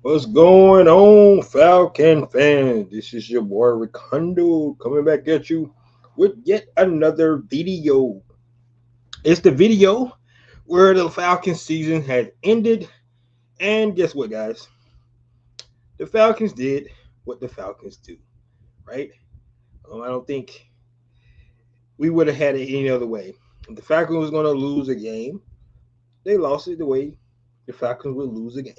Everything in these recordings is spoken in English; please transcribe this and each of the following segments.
What's going on, Falcon fans? This is your boy Ricondo coming back at you with yet another video. It's the video where the Falcon season has ended, and guess what, guys? The Falcons did what the Falcons do, right? I don't think we would have had it any other way. If the Falcons was going to lose a game, they lost it the way the Falcons would lose a game,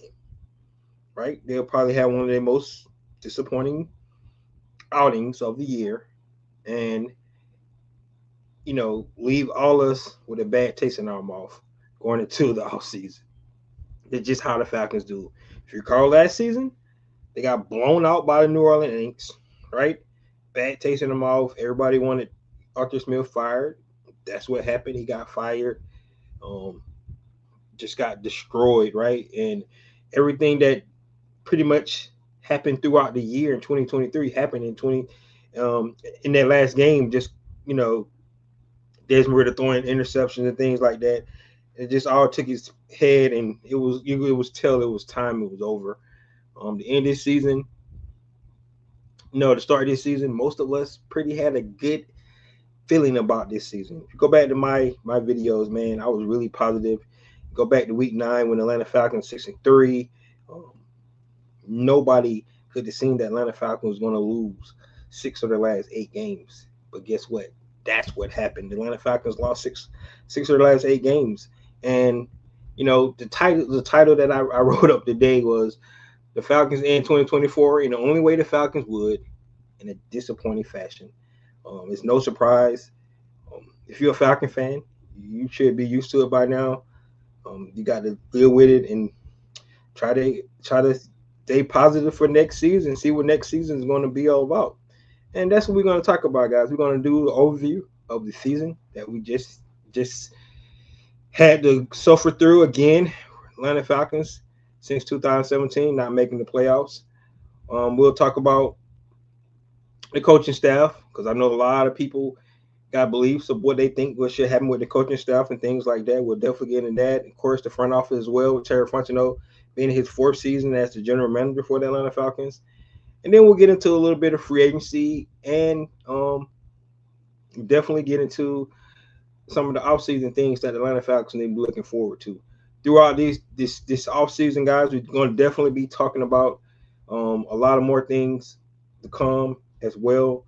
right? They'll probably have one of their most disappointing outings of the year and leave all us with a bad taste in our mouth going into the off season. That's just how the Falcons do. If you recall last season, they got blown out by the New Orleans Saints, right? Bad taste in the mouth. Everybody wanted Arthur Smith fired. That's what happened. He got fired. Um, just got destroyed, right? And everything that pretty much happened throughout the year in 2023 happened in that last game. Just Desmond Ritter throwing interceptions and things like that. It just all took his head, and it was tell it was time. It was over. The end of this season, the start of this season, most of us pretty had a good feeling about this season. If you go back to my videos, man, I was really positive. Go back to week 9 when Atlanta Falcons 6-3. Nobody could have seen that Atlanta Falcons was going to lose 6 of their last 8 games. But guess what? That's what happened. The Atlanta Falcons lost six of their last 8 games. And the title that I wrote up today was the Falcons in 2024 in the only way the Falcons would, in a disappointing fashion. It's no surprise. If you're a Falcon fan, you should be used to it by now. You got to deal with it and try to stay positive for next season. See what next season is going to be all about. And that's what we're going to talk about, guys. We're going to do the overview of the season that we just had to suffer through again. Atlanta Falcons since 2017 not making the playoffs. We'll talk about the coaching staff because I know a lot of people got beliefs of what they think what should happen with the coaching staff and things like that. We'll definitely get into that. Of course, the front office as well with Terry Fontenot being his 4th season as the general manager for the Atlanta Falcons. And then we'll get into a little bit of free agency and definitely get into some of the offseason things that the Atlanta Falcons need to be looking forward to. Throughout this offseason, guys, we're going to definitely be talking about a lot of more things to come as well.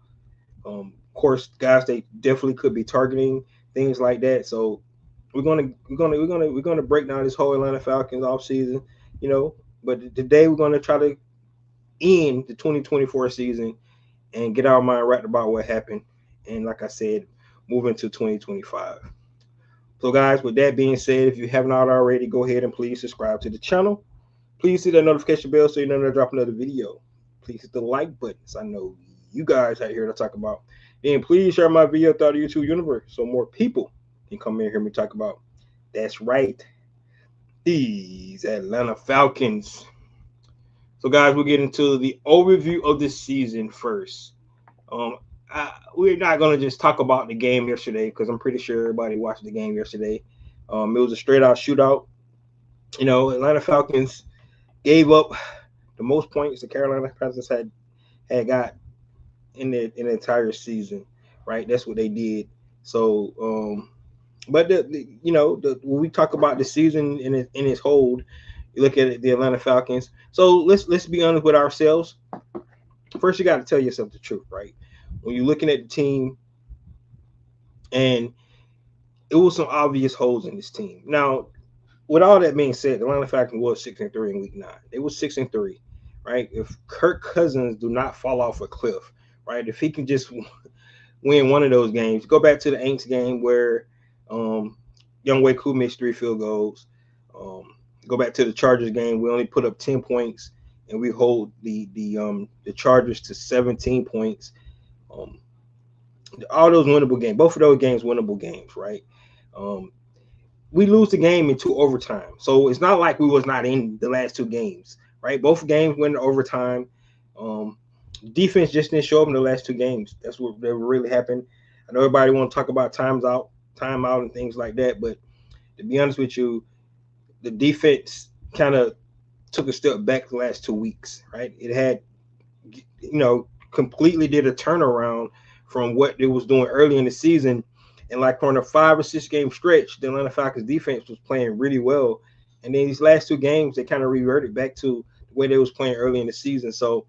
Of course, guys, they definitely could be targeting things like that. So we're gonna break down this whole Atlanta Falcons offseason, But today we're gonna try to end the 2024 season and get our mind right about what happened. And like I said, move into 2025. So guys, with that being said, if you have not already, go ahead and please subscribe to the channel. Please hit that notification bell so you know when I drop another video. Please hit the like button so I know you guys are here to talk about. And please share my video throughout the YouTube universe so more people can come in and hear me talk about. That's right, these Atlanta Falcons. So, guys, we'll get into the overview of the season first. We're not going to just talk about the game yesterday because I'm pretty sure everybody watched the game yesterday. It was a straight-out shootout. Atlanta Falcons gave up the most points the Carolina Panthers had got in the entire season, right? That's what they did. So, but when we talk about the season in its whole, you look at the Atlanta Falcons. So let's be honest with ourselves. First, you got to tell yourself the truth, right? When you're looking at the team, and it was some obvious holes in this team. Now, with all that being said, the Atlanta Falcons was 6-3 in week 9. They was 6-3, right? If Kirk Cousins do not fall off a cliff, right? If he can just win one of those games, go back to the Aints game where Younghoe Koo missed 3 field goals. Go back to the Chargers game. We only put up 10 points, and we hold the Chargers to 17 points. All those winnable games, both of those games, winnable games, right? We lose the game in 2 overtime. So it's not like we was not in the last 2 games, right? Both games went to overtime. Defense just didn't show up in the last 2 games. That's what really happened. I know everybody want to talk about timeout and things like that, but to be honest with you, the defense kind of took a step back the last 2 weeks, right? It had, completely did a turnaround from what it was doing early in the season. And like on a 5 or 6 game stretch, the Atlanta Falcons defense was playing really well. And then these last 2 games, they kind of reverted back to the way they was playing early in the season. So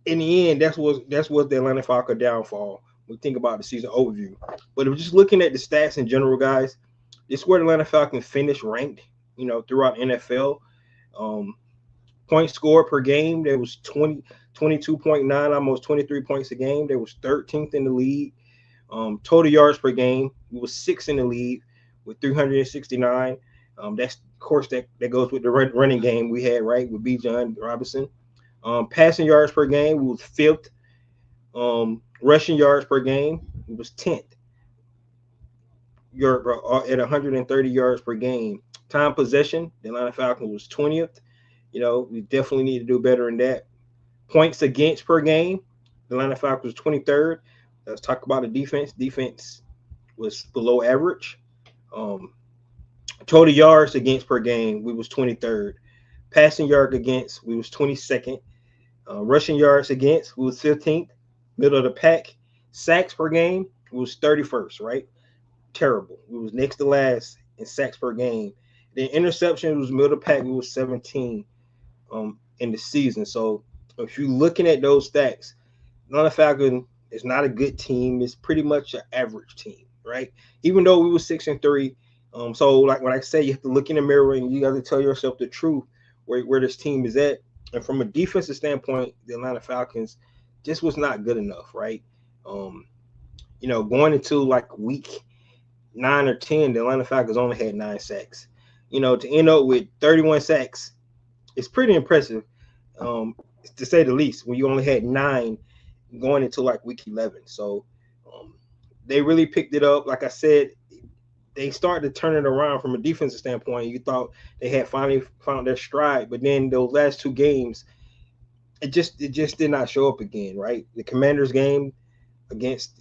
in the end, that's what the Atlanta Falcons downfall. We think about the season overview. But if we're just looking at the stats in general, guys, this is where the Atlanta Falcons finished ranked, throughout NFL. Um, Points scored per game, there was 22.9, almost 23 points a game. There was 13th in the league. Total yards per game, we was 6th in the league with 369. That's of course that goes with the running game we had, right, with B. John Robinson. Passing yards per game, we was 5th. Rushing yards per game, it was 10th. At 130 yards per game. Time possession, the Atlanta Falcons was 20th. We definitely need to do better in that. Points against per game, the Atlanta Falcons was 23rd. Let's talk about the defense. Defense was below average. Total yards against per game, we was 23rd. Passing yard against, we was 22nd. Rushing yards against, we was 15th. Middle of the pack. Sacks per game, we was 31st, right? Terrible. We was next to last in sacks per game. The interception was middle of the pack, we was 17 in the season. So if you're looking at those stats, Atlanta Falcons is not a good team. It's pretty much an average team, right? Even though we were 6-3. So like when I say, you have to look in the mirror and you got to tell yourself the truth where this team is at. And from a defensive standpoint, the Atlanta Falcons just was not good enough, right? Going into like week 9 or 10, the Atlanta Falcons only had 9 sacks. To end up with 31 sacks, it's pretty impressive, to say the least, when you only had 9 going into like week 11. So they really picked it up. Like I said, they started to turn it around from a defensive standpoint. You thought they had finally found their stride, but then those last 2 games, it just did not show up again, right? The Commanders game against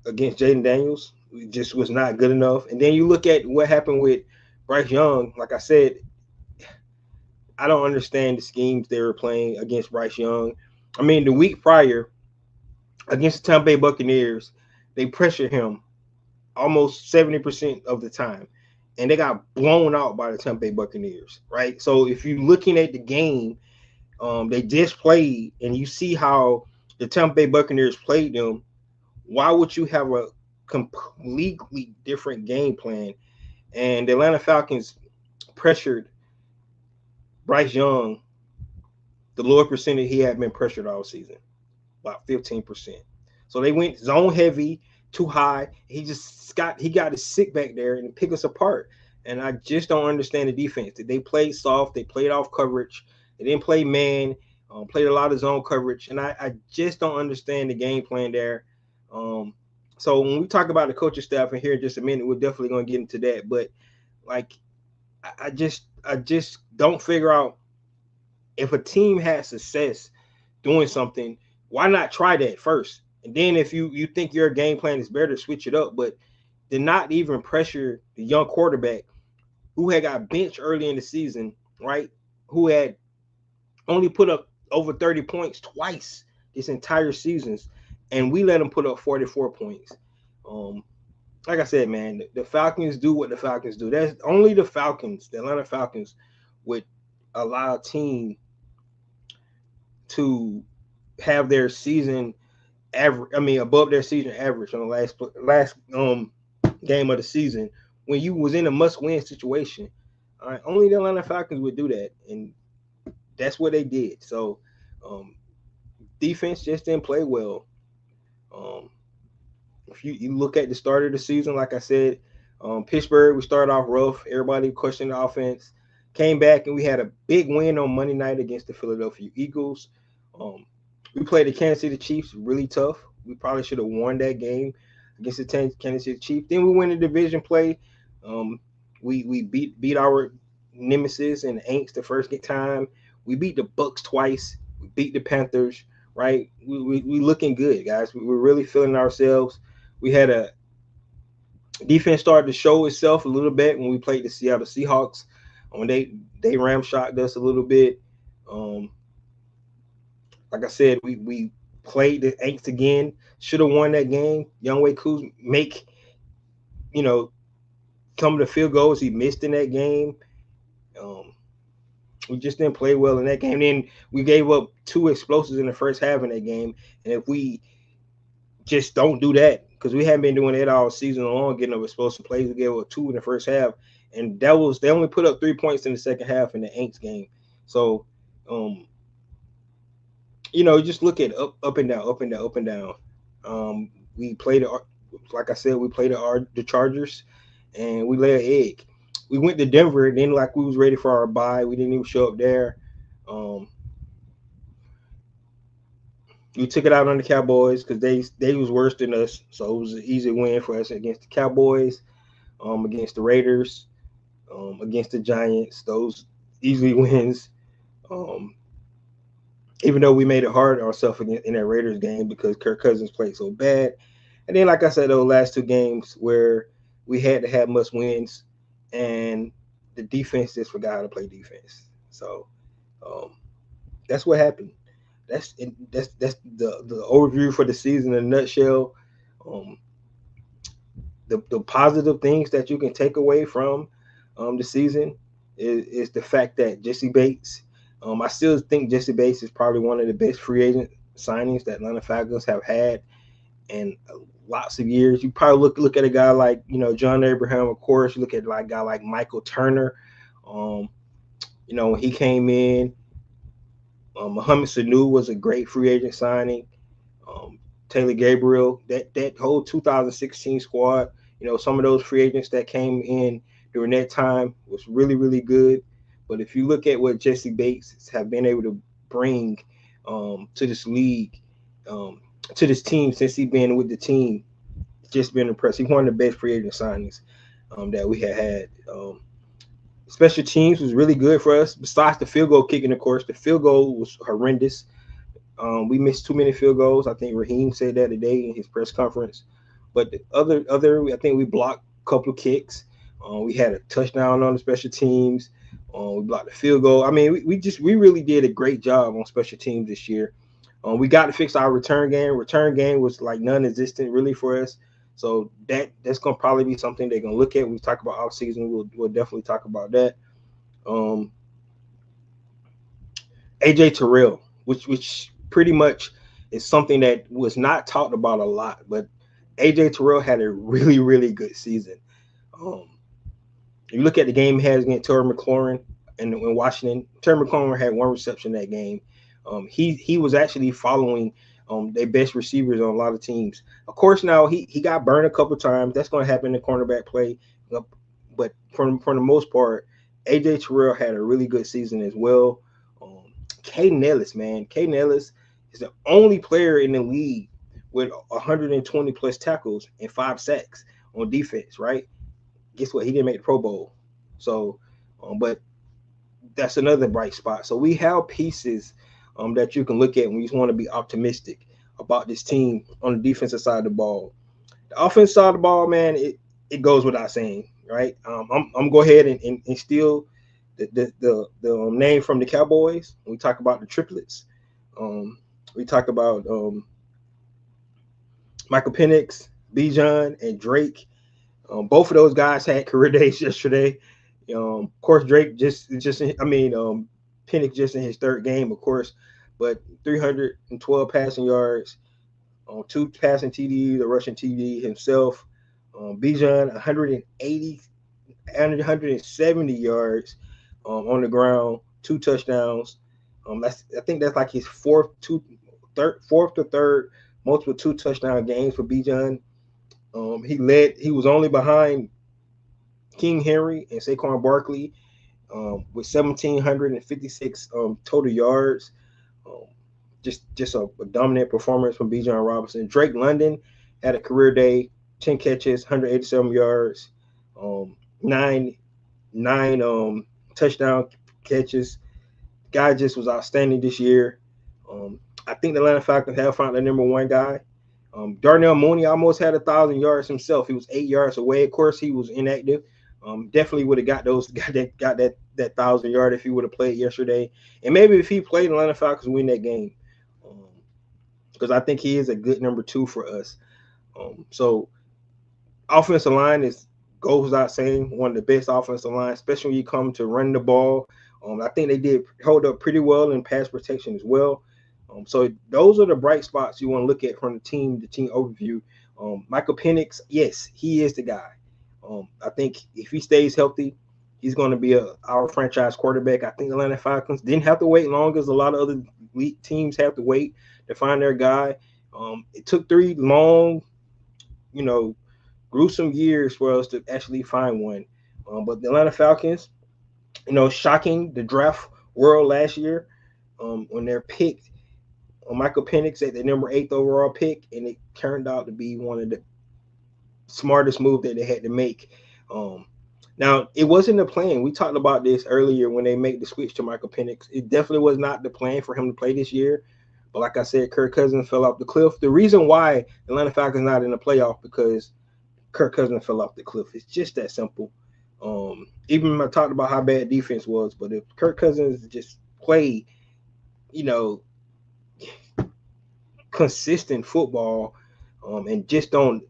Jaden Daniels just was not good enough. And then you look at what happened with Bryce Young. Like I said, I don't understand the schemes they were playing against Bryce Young. I mean, the week prior against the Tampa Bay Buccaneers, they pressured him almost 70% of the time, and they got blown out by the Tampa Bay Buccaneers, right? So if you're looking at the game they just played, and you see how the Tampa Bay Buccaneers played them, why would you have a completely different game plan? And the Atlanta Falcons pressured Bryce Young the lower percentage he had been pressured all season, about 15%. So they went zone heavy, too high. He got to sit back there and pick us apart. And I just don't understand the defense. They played soft. They played off coverage. They didn't play man. Played a lot of zone coverage. And I just don't understand the game plan there. So when we talk about the coaching staff in here in just a minute, we're definitely going to get into that. But like, I just don't figure out, if a team has success doing something, why not try that first? And then if you think your game plan is better, switch it up. But to not even pressure the young quarterback who had got benched early in the season, right? Who had only put up over 30 points twice this entire season, and we let him put up 44 points. Like I said, man, the Falcons do what the Falcons do. That's only the Falcons, the Atlanta Falcons, would allow a team to have their season average, above their season average on the last game of the season when you was in a must-win situation. All right, only the Atlanta Falcons would do that, and that's what they did. So defense just didn't play well. If you look at the start of the season, like I said, Pittsburgh, we started off rough. Everybody questioned the offense. Came back, and we had a big win on Monday night against the Philadelphia Eagles. We played the Kansas City Chiefs really tough. We probably should have won that game against the Kansas City Chiefs. Then we win the division play. We beat our nemesis and Aints the first time. We beat the Bucks twice. We beat the Panthers, right? We looking good, guys. We're really feeling ourselves. We had a defense started to show itself a little bit when we played the Seattle Seahawks. When they ramshocked us a little bit. Like I said, we played the Aints again. Should have won that game. Younghoe Kuz make, you know, some of the field goals he missed in that game. Um, we just didn't play well in that game. Then we gave up 2 explosives in the first half in that game. And if we just don't do that, because we haven't been doing it all season long, getting up explosive plays, we gave up 2 in the first half. And they only put up 3 points in the second half in the Aints game. So, just look at up and down, up and down, up and down. We played, like I said, we played the Chargers, and we lay an egg. We went to Denver, and then like we was ready for our bye. We didn't even show up there. We took it out on the Cowboys because they was worse than us, so it was an easy win for us against the Cowboys, against the Raiders, against the Giants. Those easily wins. Even though we made it hard ourselves in that Raiders game because Kirk Cousins played so bad. And then, like I said, those last 2 games where we had to have must wins, and the defense just forgot how to play defense. So that's what happened. That's the overview for the season in a nutshell. The positive things that you can take away from the season is the fact that Jesse Bates. I still think Jesse Bates is probably one of the best free agent signings that Atlanta Falcons have had in lots of years. You probably look at a guy like John Abraham, of course. You look at a guy like Michael Turner. When he came in, Mohamed Sanu was a great free agent signing. Taylor Gabriel, that whole 2016 squad. Some of those free agents that came in during that time was really, really good. But if you look at what Jesse Bates have been able to bring to this league, to this team since he's been with the team, it's just been impressive. He's one of the best free agent signings that we had. Special teams was really good for us. Besides the field goal kicking, of course, the field goal was horrendous. We missed too many field goals. I think Raheem said that today in his press conference. But the other, I think we blocked a couple of kicks. We had a touchdown on the special teams. We blocked the field goal. I mean, we really did a great job on special teams this year. We got to fix our return game. Return game was like non-existent really for us. So that's gonna probably be something they're gonna look at when we talk about off season. We'll definitely talk about that. AJ Terrell, which pretty much is something that was not talked about a lot, but AJ Terrell had a really, really good season. You look at the game he has against Terry McLaurin in Washington. Terry McLaurin had 1 reception that game. He was actually following their best receivers on a lot of teams. Of course, now he got burned a couple times. That's going to happen in the cornerback play. But for the most part, AJ Terrell had a really good season as well. Caden Ellis, man. Caden Ellis is the only player in the league with 120 plus tackles and 5 sacks on defense, right? Guess what? He didn't make the Pro Bowl. So, but that's another bright spot. So we have pieces that you can look at when you want to be optimistic about this team on the defensive side of the ball. The offensive side of the ball, man, it goes without saying, right? I'm gonna go ahead and steal the name from the Cowboys. We talk about the triplets. We talk about Michael Penix, Bijan, and Drake. Both of those guys had career days yesterday. Of course, Drake Penix just in his 3rd game, of course, but 312 passing yards, 2 passing TDs, a rushing TD himself. Bijan 170 yards on the ground, 2 touchdowns. I think that's like his fourth to third multiple 2 touchdown games for Bijan. He was only behind King Henry and Saquon Barkley with 1,756 total yards. Just a dominant performance from Bijan Robinson. Drake London had a career day, 10 catches, 187 yards, 9 touchdown catches. Guy just was outstanding this year. I think the Atlanta Falcons have found the number 1 guy. Darnell Mooney almost had 1,000 yards himself. He was 8 yards away. Of course, he was inactive. Definitely would have got that that 1,000 yard if he would have played yesterday, and maybe if he played, the Atlanta Falcons win that game, because I think he is a good number 2 for us. So offensive line goes without saying, one of the best offensive lines, especially when you come to run the ball. I think they did hold up pretty well in pass protection as well. So those are the bright spots you want to look at from the team overview. Michael Penix, yes, he is the guy. I think if he stays healthy, he's going to be our franchise quarterback. I think the Atlanta Falcons didn't have to wait long as a lot of other elite teams have to wait to find their guy. It took 3 long, gruesome years for us to actually find one. But the Atlanta Falcons, shocking the draft world last year when they're picked Michael Penix at the number 8th overall pick, and it turned out to be one of the smartest moves that they had to make. Now, it wasn't the plan. We talked about this earlier when they made the switch to Michael Penix. It definitely was not the plan for him to play this year. But like I said, Kirk Cousins fell off the cliff. The reason why the Atlanta Falcons not in the playoff because Kirk Cousins fell off the cliff. It's just that simple. Even I talked about how bad defense was, but if Kirk Cousins just played, consistent football, and just don't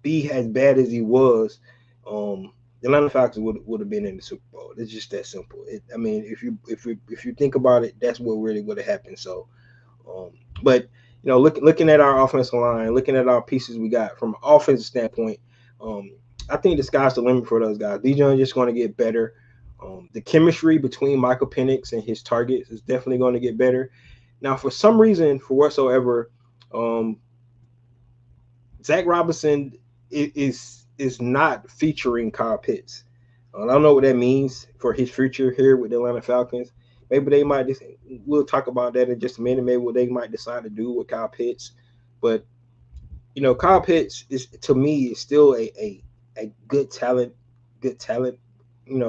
be as bad as he was, the Atlanta Falcons would have been in the Super Bowl. It's just that simple. If you think about it, that's what really would have happened. So, but looking at our offensive line, looking at our pieces we got from an offensive standpoint, I think the sky's the limit for those guys. These are just going to get better. The chemistry between Michael Penix and his targets is definitely going to get better. Now, for some reason, for whatsoever, Zach Robinson is not featuring Kyle Pitts. I don't know what that means for his future here with the Atlanta Falcons. Maybe they might we'll talk about that in just a minute. Maybe what they might decide to do with Kyle Pitts. But, Kyle Pitts to me is still a good talent,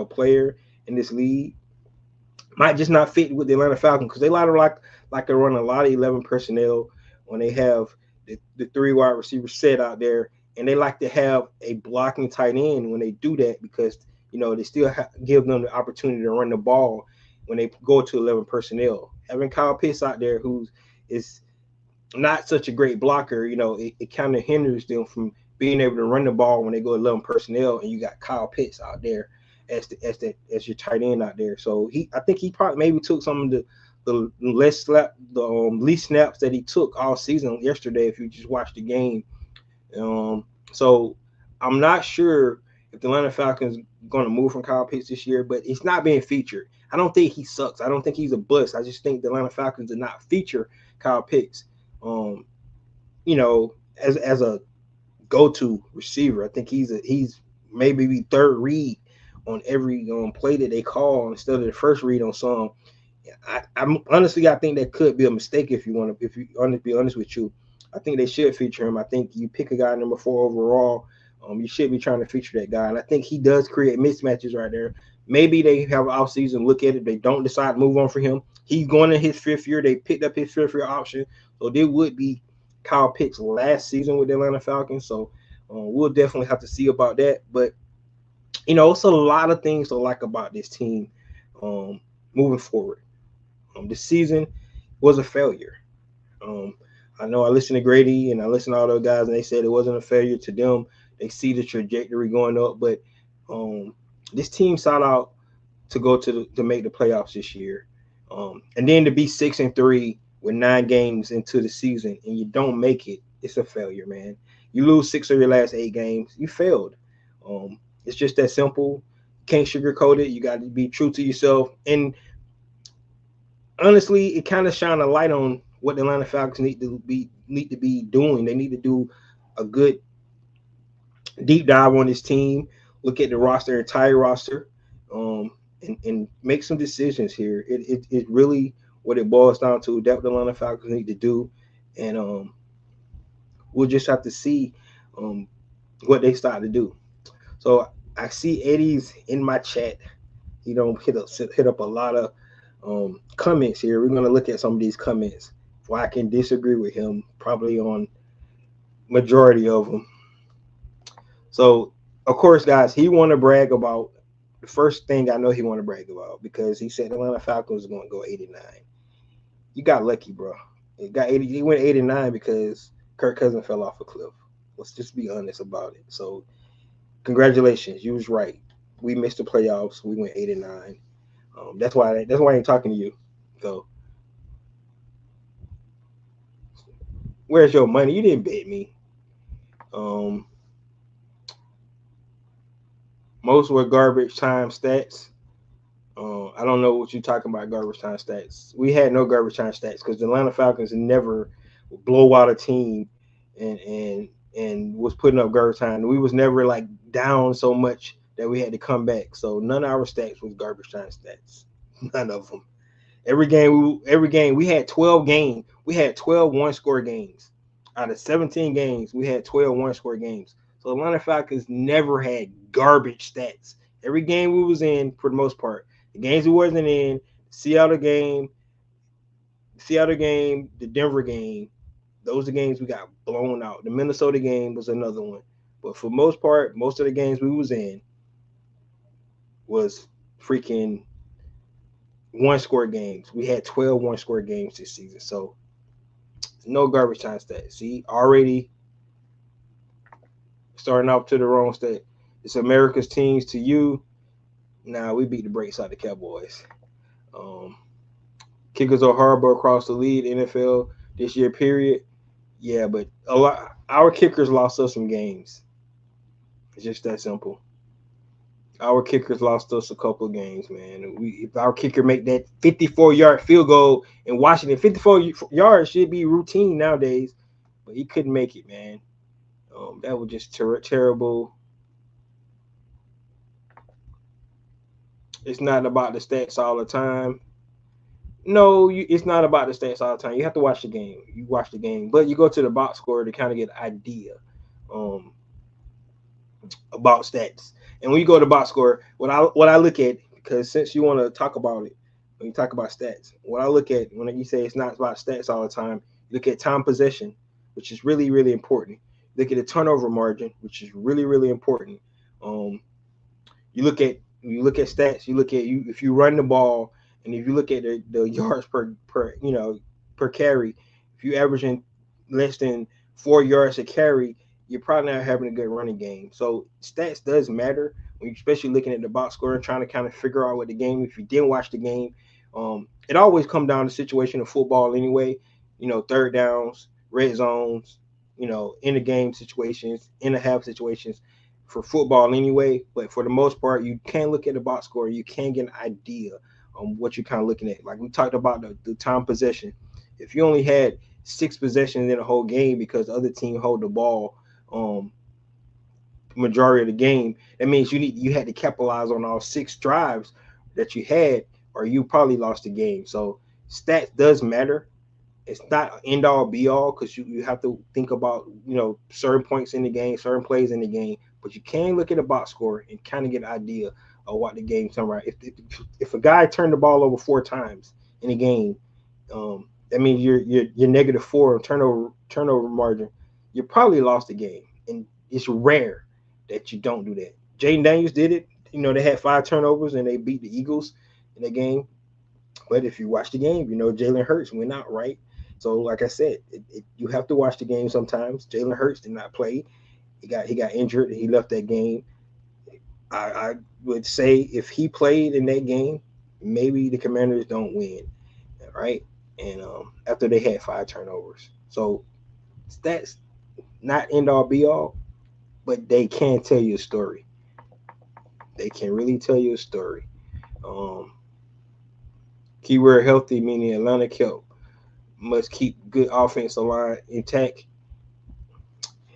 player in this league. Might just not fit with the Atlanta Falcons because they like to run a lot of 11 personnel when they have the 3 wide receivers set out there, and they like to have a blocking tight end when they do that because they still give them the opportunity to run the ball when they go to 11 personnel. Having Kyle Pitts out there who is not such a great blocker, it kind of hinders them from being able to run the ball when they go 11 personnel, and you got Kyle Pitts out there as your tight end out there. So I think he probably maybe took some of the least snaps that he took all season yesterday if you just watch the game. So I'm not sure if the Atlanta Falcons are going to move from Kyle Pitts this year, but it's not being featured. I don't think he sucks. I don't think he's a bust. I just think the Atlanta Falcons did not feature Kyle Pitts, as a go-to receiver. I think he's maybe the 3rd read on every play that they call instead of the first read on some. I'm honestly, I think that could be a mistake if you want to be honest with you. I think they should feature him. I think you pick a guy number 4 overall, you should be trying to feature that guy. And I think he does create mismatches right there. Maybe they have an offseason, look at it. They don't decide to move on for him. He's going in his 5th year. They picked up his 5th year option. So there would be Kyle Pitts last season with the Atlanta Falcons. So we'll definitely have to see about that. But, it's a lot of things to like about this team moving forward. This season was a failure. I know I listened to Grady and I listened to all those guys, and they said it wasn't a failure to them. They see the trajectory going up, but this team sought out to go to make the playoffs this year, and then to be 6-3 with 9 games into the season and you don't make it, it's a failure, man. You lose 6 of your last 8 games, you failed. It's just that simple. Can't sugarcoat it. You got to be true to yourself. And honestly, it kind of shined a light on what the Atlanta Falcons need to be doing. They need to do a good deep dive on this team, look at the roster, entire roster, and make some decisions here. It really what it boils down to. That's what the Atlanta Falcons need to do, and we'll just have to see what they start to do. So I see Eddie's in my chat. He don't hit up a lot of comments here. We're going to look at some of these comments where I can disagree with him probably on majority of them. So, of course, guys, he want to brag about the first thing I know he want to brag about because he said the Atlanta Falcons is going to go 8-9. You got lucky, bro. It got 80. He went 8-9 because Kirk Cousins fell off a cliff. Let's just be honest about it. So, congratulations, you was right. We missed the playoffs. We went 8-9. That's why. That's why I ain't talking to you. So, where's your money? You didn't bet me. Um, most were garbage time stats. I don't know what you're talking about, garbage time stats. We had no garbage time stats because the Atlanta Falcons never blow out a team and was putting up garbage time. We was never like down so much that we had to come back. So none of our stats was garbage time stats. None of them. Every game we had 12 games. We had 12 one-score games. Out of 17 games, we had 12 one-score games. So the Atlanta Falcons never had garbage stats. Every game we was in, for the most part, the games we wasn't in, Seattle game, the Denver game, those are games we got blown out. The Minnesota game was another one. But for most part, most of the games we was in was freaking one-score games. We had 12 one-score games this season. So no garbage time stats. See, already starting off to the wrong stat. It's America's teams to you. Nah, we beat the brakes out of the Cowboys. Kickers are horrible across the league, NFL this year, period. Yeah, but our kickers lost us some games. It's just that simple. Our kickers lost us a couple of games, man. If our kicker make that 54-yard field goal in Washington, 54 yards should be routine nowadays, but he couldn't make it, man. That was just terrible. It's not about the stats all the time. No, it's not about the stats all the time. You have to watch the game. You watch the game, but you go to the box score to kind of get an idea about stats. And when you go to box score, what I look at, because since you want to talk about it, when you talk about stats, what I look at when you say it's not about stats all the time, you look at time possession, which is really, really important. You look at the turnover margin, which is really, really important. You look at stats. You look at if you run the ball, and if you look at the yards per carry, if you averaging less than 4 yards a carry, you're probably not having a good running game. So stats does matter when you're especially looking at the box score and trying to kind of figure out what the game. If you didn't watch the game, it always comes down to situation of football anyway. Third downs, red zones, in the game situations, in the half situations for football anyway. But for the most part, you can look at the box score. You can get an idea on what you're kind of looking at. Like we talked about the time possession. If you only had 6 possessions in a whole game because the other team hold the ball majority of the game, that means you had to capitalize on all 6 drives that you had, or you probably lost the game. So stats does matter. It's not end all be all because you have to think about certain points in the game, certain plays in the game, but you can look at the box score and kind of get an idea of what the game's on. Right, if a guy turned the ball over 4 times in a game, that means you're -4 turnover margin. You probably lost the game, and it's rare that you don't do that. Jaden Daniels did it. They had 5 turnovers and they beat the Eagles in the game. But if you watch the game, Jalen Hurts went out, right? So, like I said, you have to watch the game sometimes. Jalen Hurts did not play. He got injured. He left that game. I would say if he played in that game, maybe the Commanders don't win, right? And after they had 5 turnovers. So that's not end all be all, but they can tell you a story. They can really tell you a story. Keyword healthy, meaning Atlanta must keep good offensive line intact.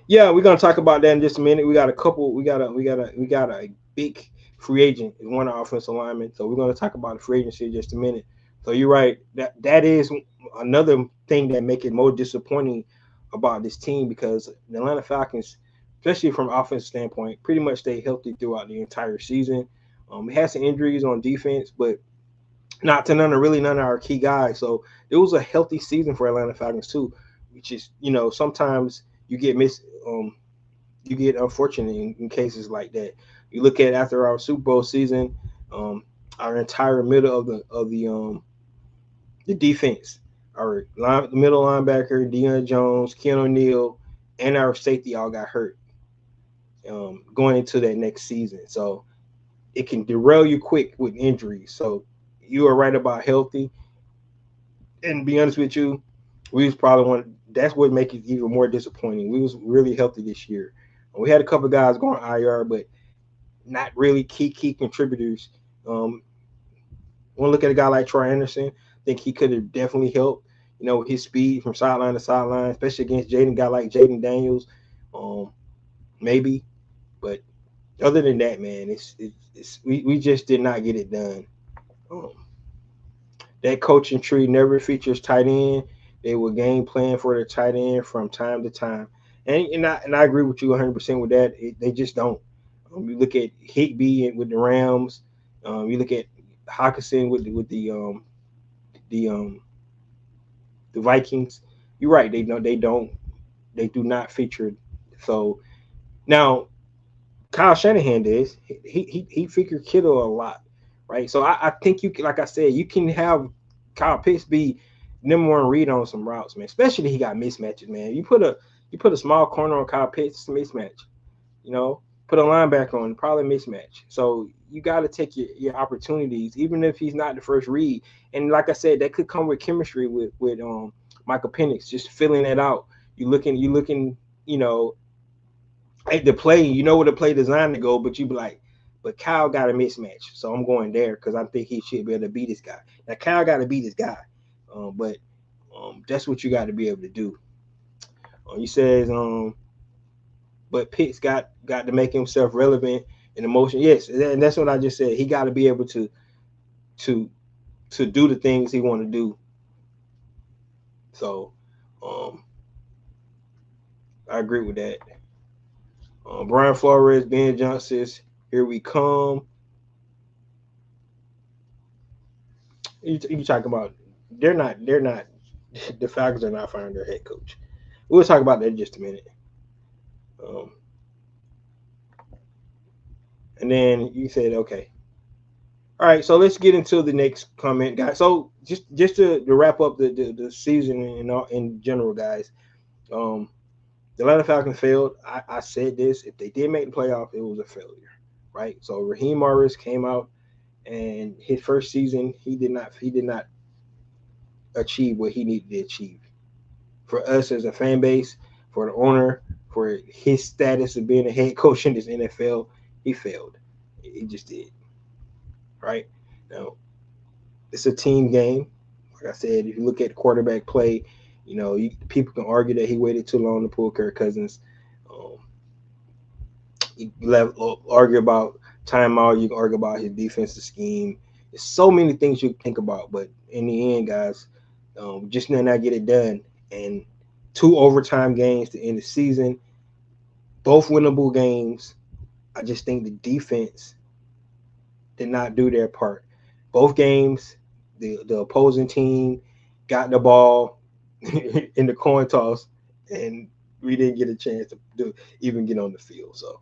Yeah, we're gonna talk about that in just a minute. We got a big free agent in one offensive lineman. So we're gonna talk about the free agency in just a minute. So you're right. That is another thing that make it more disappointing about this team because the Atlanta Falcons, especially from an offensive standpoint, pretty much stayed healthy throughout the entire season. We had some injuries on defense, but not to none of our key guys. So it was a healthy season for Atlanta Falcons too, which is sometimes you get unfortunate in cases like that. You look at after our Super Bowl season, our entire middle of the defense, our middle linebacker, Deion Jones, Ken O'Neal, and our safety all got hurt going into that next season. So it can derail you quick with injuries. So you are right about healthy. And to be honest with you, we was probably one. That's what make it even more disappointing. We was really healthy this year. We had a couple of guys going IR, but not really key contributors. Want to look at a guy like Troy Anderson. I think he could have definitely helped. His speed from sideline to sideline, especially against guy like Jaden Daniels. Maybe, but other than that, man, we just did not get it done. Um, that coaching tree never features tight end. They will game plan for the tight end from time to time, and I agree with you 100% with that. They just don't. You look at Higbee with the Rams. You look at Hawkinson with the the Vikings. You're right. They do not feature. So now Kyle Shanahan does. He figured Kittle a lot, right? So I think like I said, you can have Kyle Pitts be number one read on some routes, man. Especially he got mismatches, man. You put a small corner on Kyle Pitts, it's a mismatch. Put a linebacker on, probably mismatch. So you got to take your opportunities, even if he's not the first read. And like I said, that could come with chemistry with Michael Penix, just filling that out. You looking, at the play, where the play designed to go, but you be like, but Kyle got a mismatch, so I'm going there because I think he should be able to beat this guy. Now Kyle got to beat this guy, but that's what you got to be able to do. He says, but Pitts got to make himself relevant in emotion. Yes, and that's what I just said. He got to be able to do the things he want to do. So, I agree with that. Brian Flores, Ben Johnson, here we come. You talking about they're not the Falcons are not firing their head coach. We'll talk about that in just a minute. And then you said, okay. All right, so let's get into the next comment, guys. So just to wrap up the season in general, guys. The Atlanta Falcons failed. I said this. If they did make the playoff, it was a failure, right? So Raheem Morris came out, and his first season, he did not achieve what he needed to achieve. For us as a fan base, for the owner, for his status of being a head coach in this NFL, he failed. He just did, right? Now, it's a team game. Like I said, if you look at quarterback play, people can argue that he waited too long to pull Kirk Cousins. You argue about timeout. You can argue about his defensive scheme. There's so many things you can think about, but in the end, guys, just did not get it done. And 2 overtime games to end the season, both winnable games. I just think the defense did not do their part. Both games, the opposing team got the ball in the coin toss, and we didn't get a chance to even get on the field. So,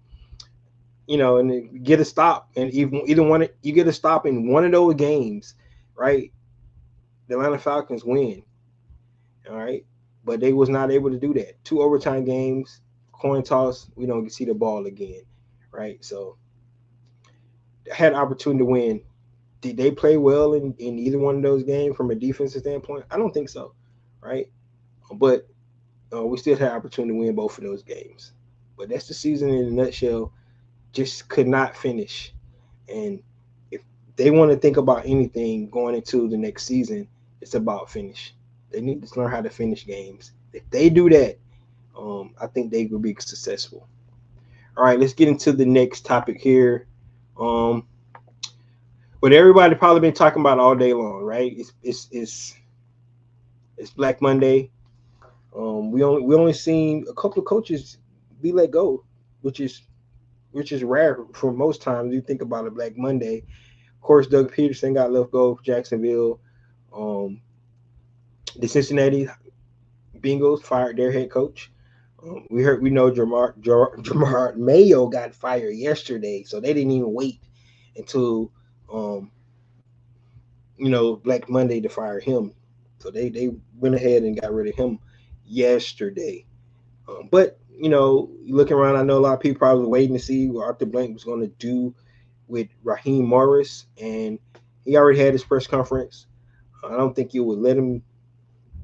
and get a stop, and you get a stop in one of those games, right? The Atlanta Falcons win, all right, but they was not able to do that. 2 overtime games, coin toss, we don't see the ball again, right? So, had an opportunity to win. Did they play well in either one of those games from a defensive standpoint? I don't think so, right? But we still had opportunity to win both of those games. But that's the season in a nutshell. Just could not finish. And if they want to think about anything going into the next season, it's about finish. They need to learn how to finish games. If they do that, I think they will be successful. All right, let's get into the next topic here. What everybody probably been talking about all day long, right? It's Black Monday. We only seen a couple of coaches be let go, which is rare for most times. You think about a Black Monday. Of course, Doug Peterson got let go for Jacksonville. The Cincinnati Bengals fired their head coach. We know Jamar Mayo got fired yesterday, so they didn't even wait until um, Black Monday to fire him. So they went ahead and got rid of him yesterday. But looking around, I know a lot of people probably waiting to see what Arthur Blank was going to do with Raheem Morris, and he already had his press conference. I don't think you would let him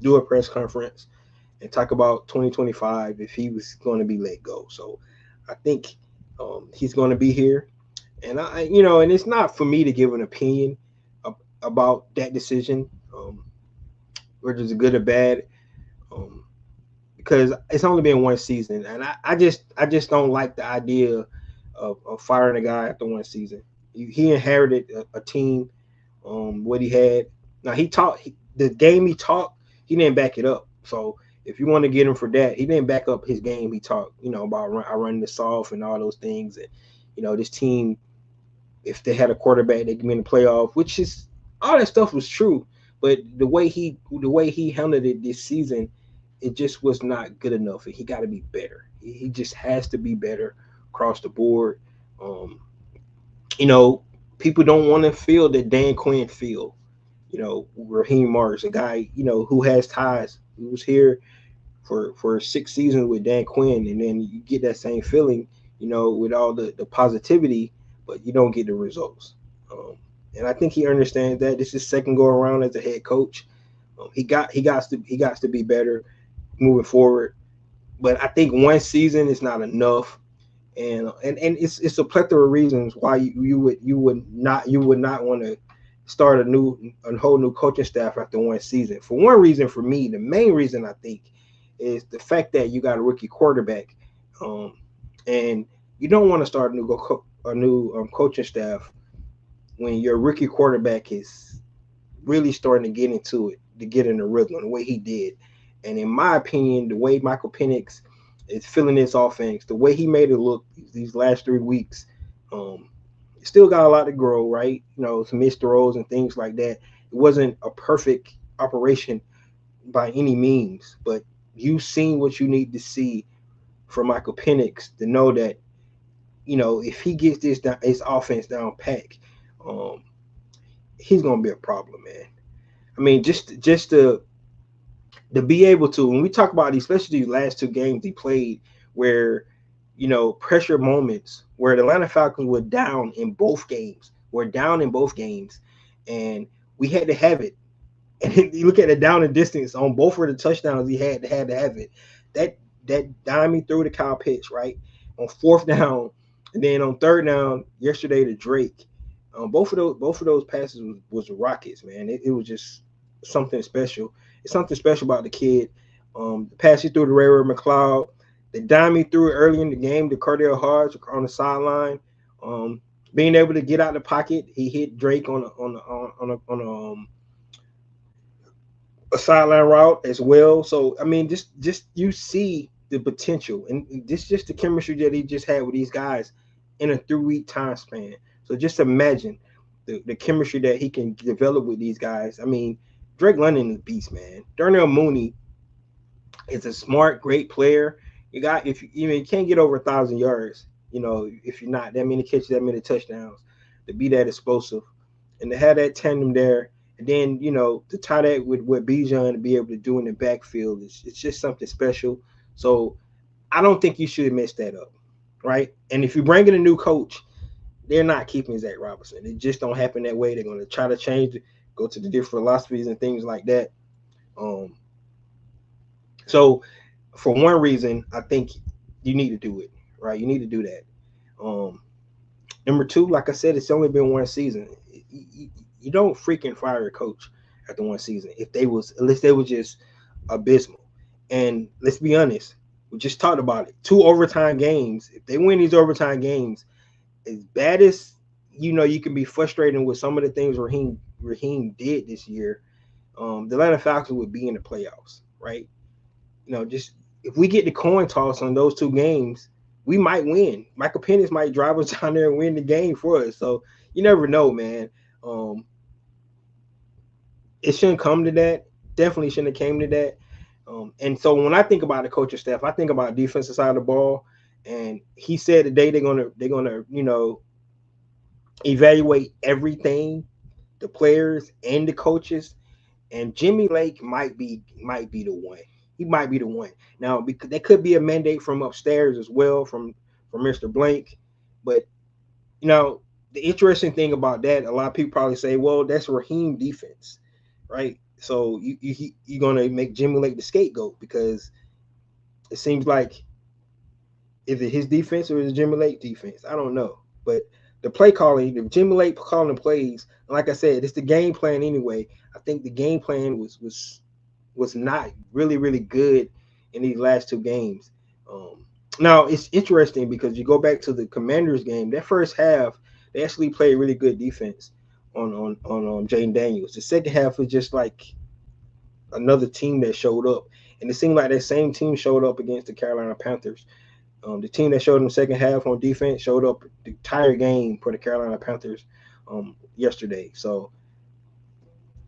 do a press conference and talk about 2025 if he was going to be let go. So I think he's going to be here, and and it's not for me to give an opinion about that decision, whether it's good or bad, um, because it's only been one season, and I just don't like the idea of firing a guy after one season. He inherited a team, what he had. Now the game he taught, he didn't back it up. So if you want to get him for that, he didn't back up his game. He talked, about running the soft and all those things, and this team, if they had a quarterback, they could be in the playoff, which is all that stuff was true. But the way he handled it this season, it just was not good enough. And he got to be better. He just has to be better across the board. Um, you know, People don't want to feel that Dan Quinn feel. Raheem Morris, a guy who has ties, who was here for 6 seasons with Dan Quinn, and then you get that same feeling, with all the positivity, but you don't get the results. And I think he understands that this is second go around as a head coach. He got to be better moving forward. But I think one season is not enough, and it's a plethora of reasons why you would not want to start a whole new coaching staff after one season. For one reason, for me, the main reason I think is the fact that you got a rookie quarterback, and you don't want to start a new coaching staff when your rookie quarterback is really starting to get into it, to get in the rhythm the way he did. And in my opinion, the way Michael Penix is filling this offense, the way he made it look these last 3 weeks, um, still got a lot to grow, right? Some missed throws and things like that. It wasn't a perfect operation by any means, but you've seen what you need to see from Michael Penix to know that, if he gets his offense down pack, um, he's gonna be a problem, man. I mean, just to be able to, when we talk about these, especially these last two games he played, where pressure moments where the Atlanta Falcons were down in both games, and we had to have it. And you look at the down and distance on both of the touchdowns, he had to have it. That dime he threw to Kyle Pitts, right, on fourth down, and then on third down yesterday to Drake. Both of those passes was rockets, man. It was just something special. It's something special about the kid. The pass he threw to Ray McLeod, the dime he threw early in the game to Cardell Hodge on the sideline, being able to get out the pocket. He hit Drake on a sideline route as well. So I mean, just you see the potential, and this just the chemistry that he just had with these guys in a 3 week time span. So just imagine the chemistry that he can develop with these guys. I mean, Drake London is a beast, man. Darnell Mooney is a smart, great player. You can't get over 1,000 yards. If you're not that many catches, that many touchdowns, to be that explosive, and to have that tandem there, and then to tie that with what Bijan to be able to do in the backfield, it's just something special. So I don't think you should mess that up, right? And if you bring in a new coach, they're not keeping Zach Robinson. It just don't happen that way. They're going to try to change it, go to the different philosophies and things like that. So for one reason, I think you need to do it, right? You need to do that. Number two, like I said, it's only been one season. You don't freaking fire a coach after one season unless they was just abysmal. And let's be honest, we just talked about it. 2 overtime games. If they win these overtime games, as bad as you can be frustrated with some of the things Raheem did this year, the Atlanta Falcons would be in the playoffs, right? Just if we get the coin toss on those 2 games, we might win. Michael Penix might drive us down there and win the game for us. So you never know, man. It shouldn't come to that. Definitely shouldn't have came to that. And so when I think about the coaching staff, I think about defensive side of the ball. And he said today they're gonna evaluate everything, the players and the coaches. And Jimmy Lake might be the one. He might be the one. Now because there could be a mandate from upstairs as well from Mr. Blank, but you know the interesting thing about that, a lot of people probably say, well, that's Raheem defense, right? So you're gonna make Jimmy Lake the scapegoat because it seems like, is it his defense or is it Jimmy Lake defense? I don't know. But the play calling, the Jimmy Lake calling the plays, like I said, it's the game plan anyway. I think the game plan was not really good in these last two games. Now it's interesting because you go back to the Commanders game. That first half, they actually played really good defense on Jaden Daniels. The second half was just like another team that showed up, and it seemed like that same team showed up against the Carolina Panthers. The team that showed in the second half on defense showed up the entire game for the Carolina Panthers yesterday. So,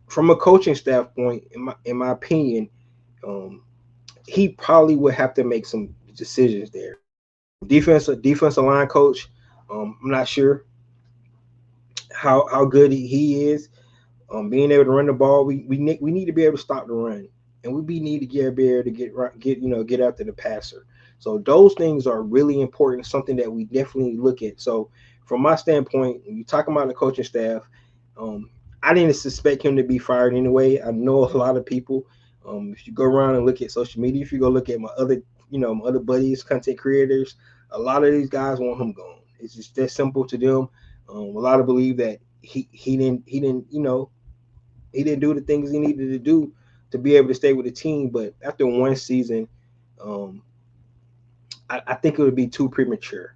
from a coaching staff point, in my opinion, um, he probably would have to make some decisions there. Defensive line coach. I'm not sure how good he is. Being able to run the ball, we need to be able to stop the run, and we need to be able to get after the passer. So those things are really important. Something that we definitely look at. So from my standpoint, when you talk about the coaching staff, um, I didn't suspect him to be fired anyway. I know a lot of people. If you go around and look at social media, if you go look at my other buddies, content creators, a lot of these guys want him gone. It's just that simple to them. A lot of believe that he didn't do the things he needed to do to be able to stay with the team. But after one season, um, I think it would be too premature.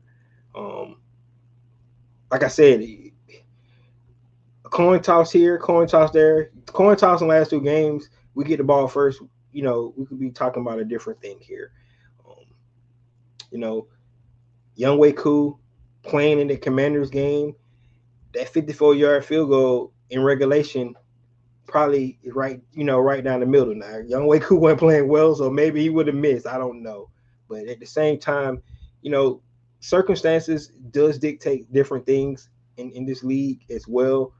Um, like I said, coin toss here, coin toss there, coin toss in the last two games. We get the ball first. We could be talking about a different thing here. Um, you know, Young Wei Koo playing in the Commanders game, that 54-yard field goal in regulation probably right down the middle. Now, Young Wei Koo wasn't playing well, so maybe he would have missed. I don't know. But at the same time, you know, circumstances does dictate different things in this league as well.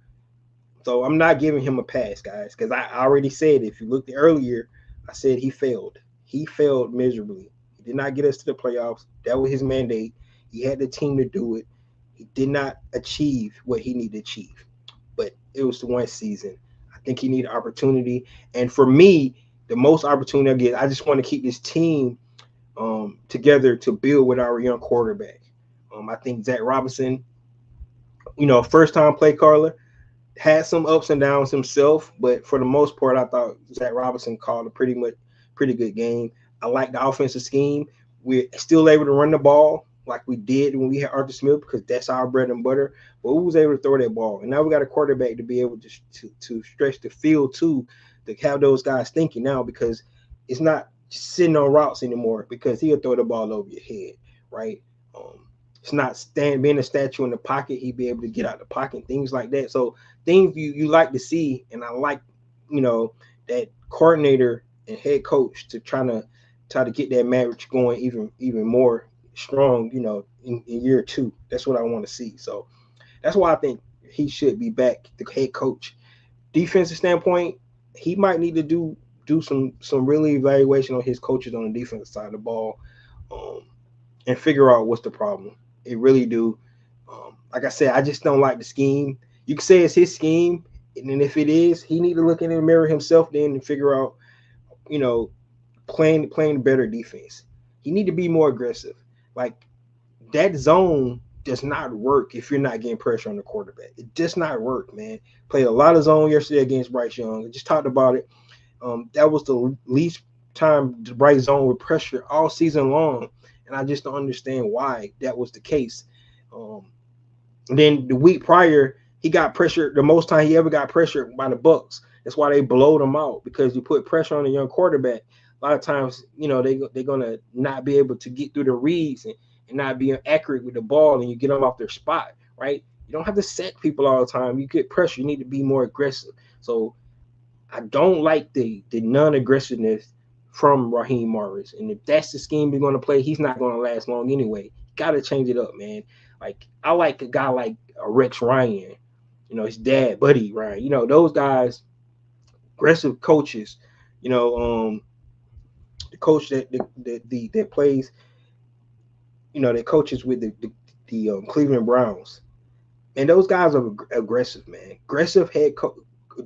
So I'm not giving him a pass, guys, because I already said, if you looked earlier, I said he failed. He failed miserably. He did not get us to the playoffs. That was his mandate. He had the team to do it. He did not achieve what he needed to achieve. But it was the one season. I think he needed opportunity. And for me, the most opportunity I get, I just want to keep this team together to build with our young quarterback. I think Zach Robinson, first time play caller, had some ups and downs himself, but for the most part, I thought Zach Robinson called a pretty good game. I like the offensive scheme. We're still able to run the ball like we did when we had Arthur Smith because that's our bread and butter. But we was able to throw that ball, and now we got a quarterback to be able to stretch the field to have those guys thinking now because it's not just sitting on routes anymore because he'll throw the ball over your head, right? It's not being a statue in the pocket. He'd be able to get out the pocket, things like that. So things you like to see, and I like, that coordinator and head coach to try to get that marriage going even more strong, in year two. That's what I want to see. So that's why I think he should be back, the head coach. Defensive standpoint, he might need to do some really evaluation on his coaches on the defensive side of the ball, and figure out what's the problem. It really do. Like I said, I just don't like the scheme. You can say it's his scheme, and then if it is, he need to look in the mirror himself then and figure out, playing better defense. He need to be more aggressive. Like that zone does not work if you're not getting pressure on the quarterback. It does not work, man. Played a lot of zone yesterday against Bryce Young. I just talked about it. That was the least time the Bryce zone with pressure all season long, and I just don't understand why that was the case. Then the week prior, he got pressured the most time he ever got pressured by the Bucks. That's why they blowed him out because you put pressure on a young quarterback. A lot of times, they're gonna not be able to get through the reads and not being accurate with the ball, and you get them off their spot, right? You don't have to sack people all the time. You get pressure. You need to be more aggressive. So I don't like the non-aggressiveness from Raheem Morris. And if that's the scheme he's going to play, he's not going to last long anyway. Got to change it up, man. Like, I like a guy like Rex Ryan, his dad, Buddy Ryan. Those guys, aggressive coaches. The coach that plays, that coaches with the Cleveland Browns. And those guys are aggressive, man. Aggressive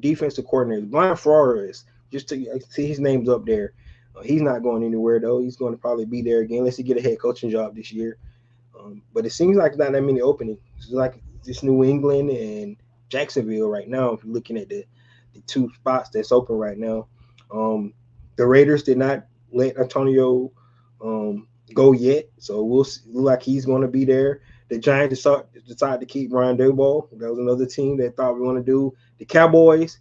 defensive coordinators. Brian Flores, just to see his name's up there. He's not going anywhere, though. He's going to probably be there again unless he get a head coaching job this year. But it seems like not that many openings. It's like just New England and Jacksonville right now, if you're looking at the two spots that's open right now. The Raiders did not let Antonio go yet, so we'll see. Look like he's going to be there. The Giants decided to keep Ryan Daboll. That was another team that thought we want to do. The Cowboys,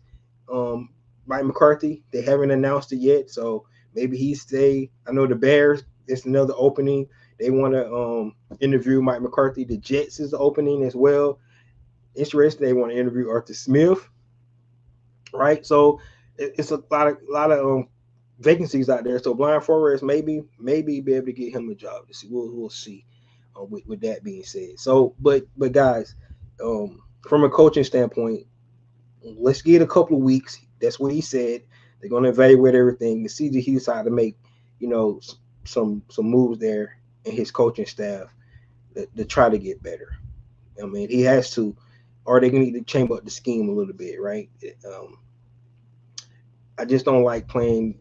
Mike McCarthy, they haven't announced it yet, so maybe he stay. I know the Bears, it's another opening. They want to interview Mike McCarthy. The Jets is the opening as well. Interesting. They want to interview Arthur Smith, right? So it's a lot of vacancies out there. So Brian Flores maybe be able to get him a job. We'll see. With that being said, so but guys, from a coaching standpoint, let's get a couple of weeks. That's what he said. They're going to evaluate everything and see if he decided to make, some moves there in his coaching staff to try to get better. I mean, he has to, or they're going to need to change up the scheme a little bit, right? I just don't like playing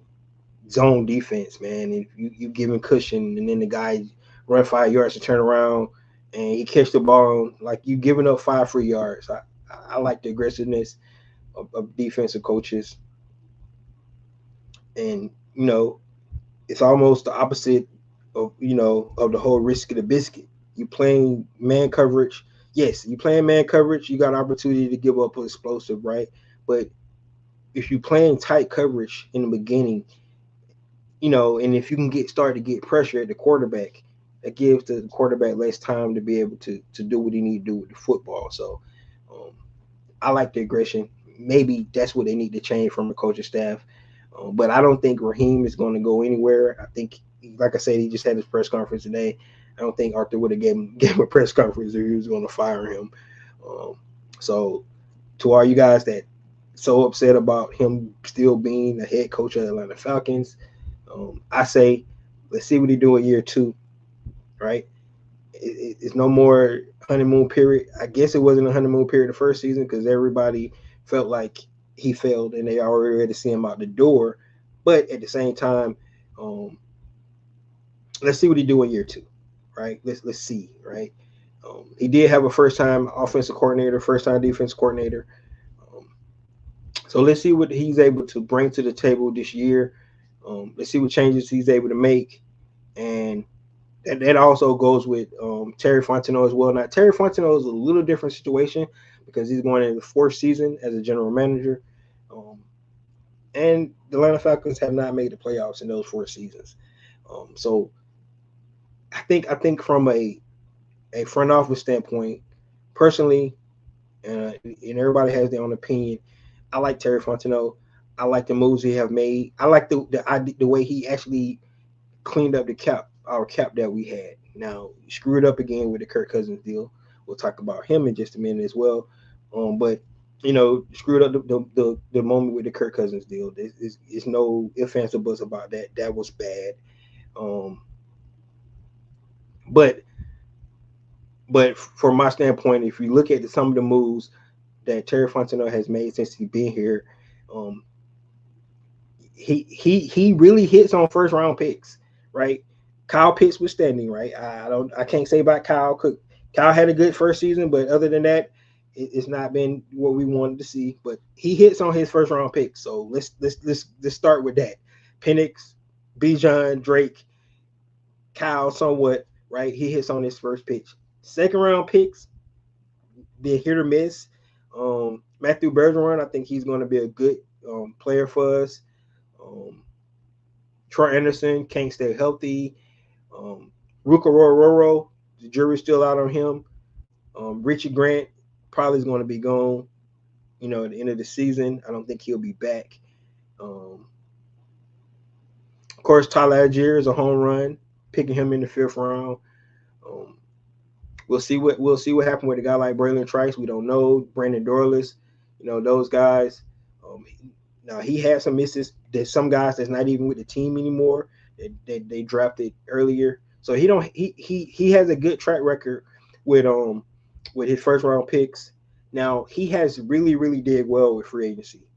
zone defense, man. If you give him cushion and then the guy run 5 yards to turn around and he catch the ball, like you giving up 5 free yards. I like the aggressiveness of defensive coaches. And, it's almost the opposite of, of the whole risk of the biscuit. You playing man coverage. Yes, you playing man coverage, you got an opportunity to give up an explosive, right? But if you're playing tight coverage in the beginning, and if you can start to get pressure at the quarterback, that gives the quarterback less time to be able to do what he need to do with the football. So I like the aggression. Maybe that's what they need to change from the coaching staff. But I don't think Raheem is going to go anywhere. I think, like I said, he just had his press conference today. I don't think Arthur would have gave him a press conference if he was going to fire him. So to all you guys that so upset about him still being the head coach of the Atlanta Falcons, I say let's see what he do in year 2, right? It's no more honeymoon period. I guess it wasn't a honeymoon period the first season because everybody felt like he failed and they already ready to see him out the door. But at the same time, let's see what he do in year 2, right? Let's see, right? He did have a first-time offensive coordinator, first-time defense coordinator. So let's see what he's able to bring to the table this year. Let's see what changes he's able to make. And that also goes with Terry Fontenot as well. Now, Terry Fontenot is a little different situation because he's going in the 4th season as a general manager. And the Atlanta Falcons have not made the playoffs in those 4 seasons. So I think from a front office standpoint, personally, and everybody has their own opinion, I like Terry Fontenot. I like the moves he have made. I like the way he actually cleaned up our cap that we had. Now, screwed up again with the Kirk Cousins deal. We'll talk about him in just a minute as well. But screwed up the moment with the Kirk Cousins deal. There's no ifs, ands, or buts about that. That was bad. But from my standpoint, if you look at some of the moves that Terry Fontenot has made since he's been here, he really hits on first round picks, right? Kyle Pitts was standing, right? I can't say about Kyle. Kyle had a good first season, but other than that, it's not been what we wanted to see. But he hits on his first round picks, so let's start with that. Penix, Bijan, Drake, Kyle, somewhat, right? He hits on his first pitch. Second round picks, they're hit or miss. Matthew Bergeron, I think he's going to be a good player for us. Troy Anderson can't stay healthy. Ruka Rororo, the jury's still out on him. Richie Grant probably is going to be gone, at the end of the season. I don't think he'll be back. Of course, Tyler Algier is a home run, picking him in the 5th round. Um, we'll see what happened with a guy like Braylon Trice. We don't know. Brandon Dorless, those guys. Um, Now he had some misses. There's some guys that's not even with the team anymore that they drafted earlier. So he has a good track record with with his 1st round picks. Now he has really did well with free agency.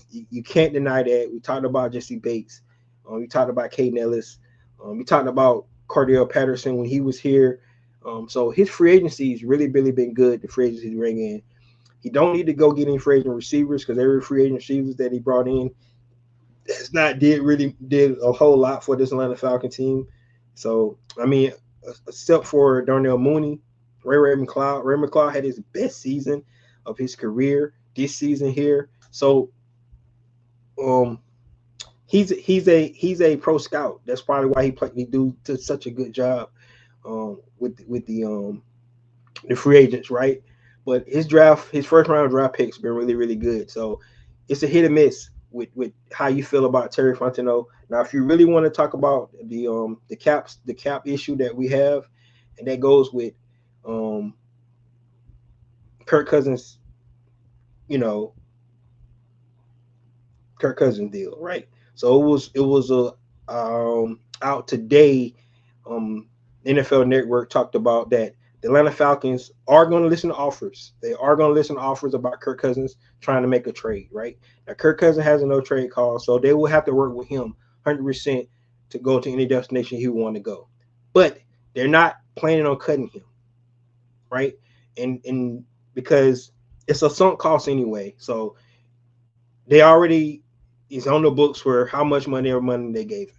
You can't deny that. We talked about Jesse Bates. We talked about Caden Ellis. We talked about Cardell Patterson when he was here. So his free agency has really been good. The free agency to bring in. He don't need to go get any free agent receivers because every free agent receivers that he brought in has not did a whole lot for this Atlanta Falcon team. So I mean, except for Darnell Mooney, Ray McCloud. Ray McCloud had his best season of his career this season here. So he's a pro scout. That's probably why he do such a good job with the free agents, right? But his 1st round draft picks been really good. So it's a hit or miss with how you feel about Terry Fontenot. Now, if you really want to talk about the cap issue that we have, and that goes with Kirk Cousins, Kirk Cousins deal, right? So it was out today. NFL Network talked about that the Atlanta Falcons are going to listen to offers. They are going to listen to offers about Kirk Cousins trying to make a trade, right? Now, Kirk Cousins has a no trade clause, so they will have to work with him 100% to go to any destination he want to go. But they're not planning on cutting him, right? And because it's a sunk cost anyway, so they already is on the books for how much money they gave him.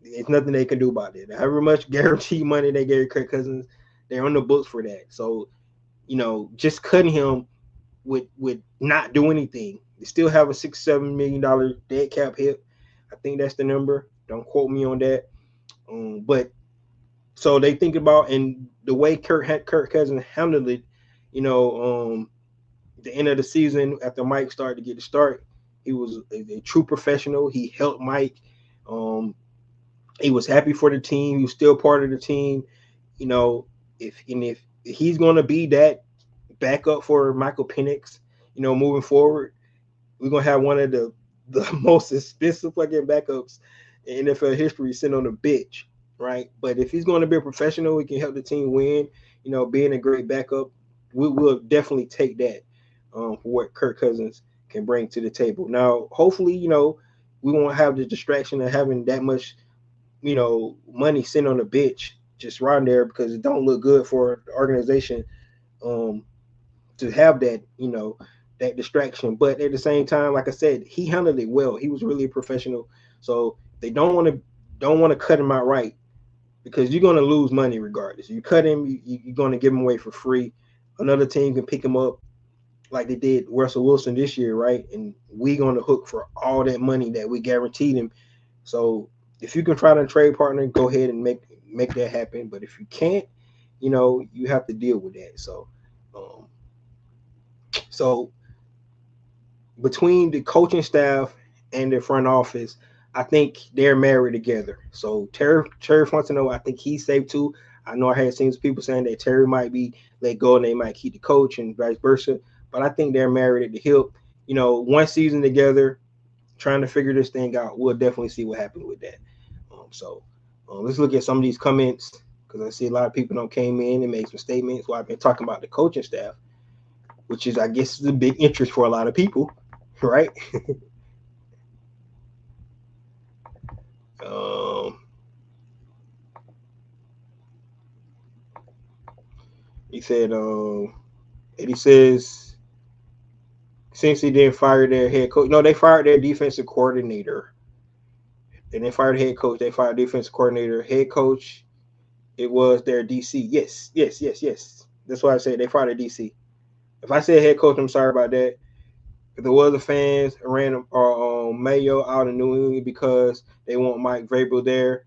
It's nothing they can do about it. However much guaranteed money they gave Kirk Cousins, they're on the books for that. So, just cutting him would not do anything. They still have a $6-7 million dead cap hit. I think that's the number. Don't quote me on that. But so they think about, and the way Kirk Cousins handled it, the end of the season after Mike started to get the start, he was a true professional. He helped Mike. He was happy for the team. He was still part of the team. If he's going to be that backup for Michael Penix, moving forward, we're going to have one of the most expensive fucking backups in NFL history sitting on the bench, right? But if he's going to be a professional, he can help the team win, being a great backup, we'll definitely take that for what Kirk Cousins can bring to the table. Now, hopefully, we won't have the distraction of having that much money sitting on the bench just right there because it don't look good for the organization to have that, that distraction. But at the same time, like I said, he handled it well. He was really a professional. So they don't want to cut him outright because you're going to lose money regardless. You cut him, you're going to give him away for free. Another team can pick him up like they did Russell Wilson this year, right? And we on the hook for all that money that we guaranteed him. So if you can try to trade partner, go ahead and make that happen. But if you can't, you have to deal with that. So between the coaching staff and the front office, I think they're married together. So Terry Fontenot, I think he's safe too. I know I had seen some people saying that Terry might be let go and they might keep the coach and vice versa. But I think they're married at the hip. One season together, trying to figure this thing out. We'll definitely see what happens with that. So let's look at some of these comments because I see a lot of people came in and made some statements while I've been talking about the coaching staff, which is, I guess, is a big interest for a lot of people, right? He said, Eddie says, since he didn't fire their head coach, no, they fired their defensive coordinator. And they fired head coach. They fired defensive coordinator. Head coach, it was their DC. Yes. That's why I said they fired their DC. If I said head coach, I'm sorry about that. If there was a fans ran Mayo out of New England because they want Mike Vrabel there.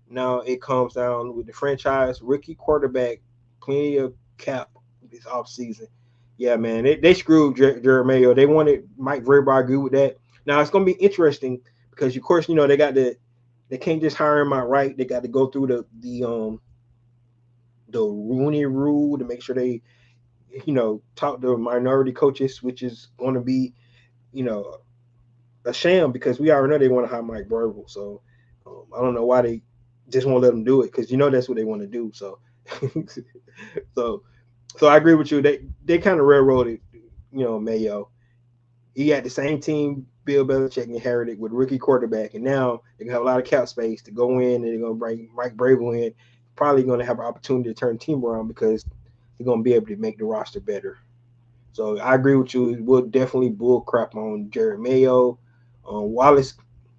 Now it comes down with the franchise rookie quarterback, plenty of cap this offseason. Yeah, man, they screwed Jared Mayo. They wanted Mike Vrabel. I agree with that. Now it's going to be interesting because, of course, they got the They can't just hire him outright. They got to go through the Rooney Rule to make sure they talk to minority coaches, which is going to be you know a sham because we already know they want to hire Mike Vrabel. So I don't know why they just won't let them do it because that's what they want to do. So so so I agree with you. They kind of railroaded Mayo. He had the same team Bill Belichick inherited with rookie quarterback, and now they have a lot of cap space to go in, and they're going to bring Mike Vrabel in. Probably going to have an opportunity to turn the team around because they're going to be able to make the roster better. So I agree with you. We'll definitely bull crap on Jared Mayo. Wallace,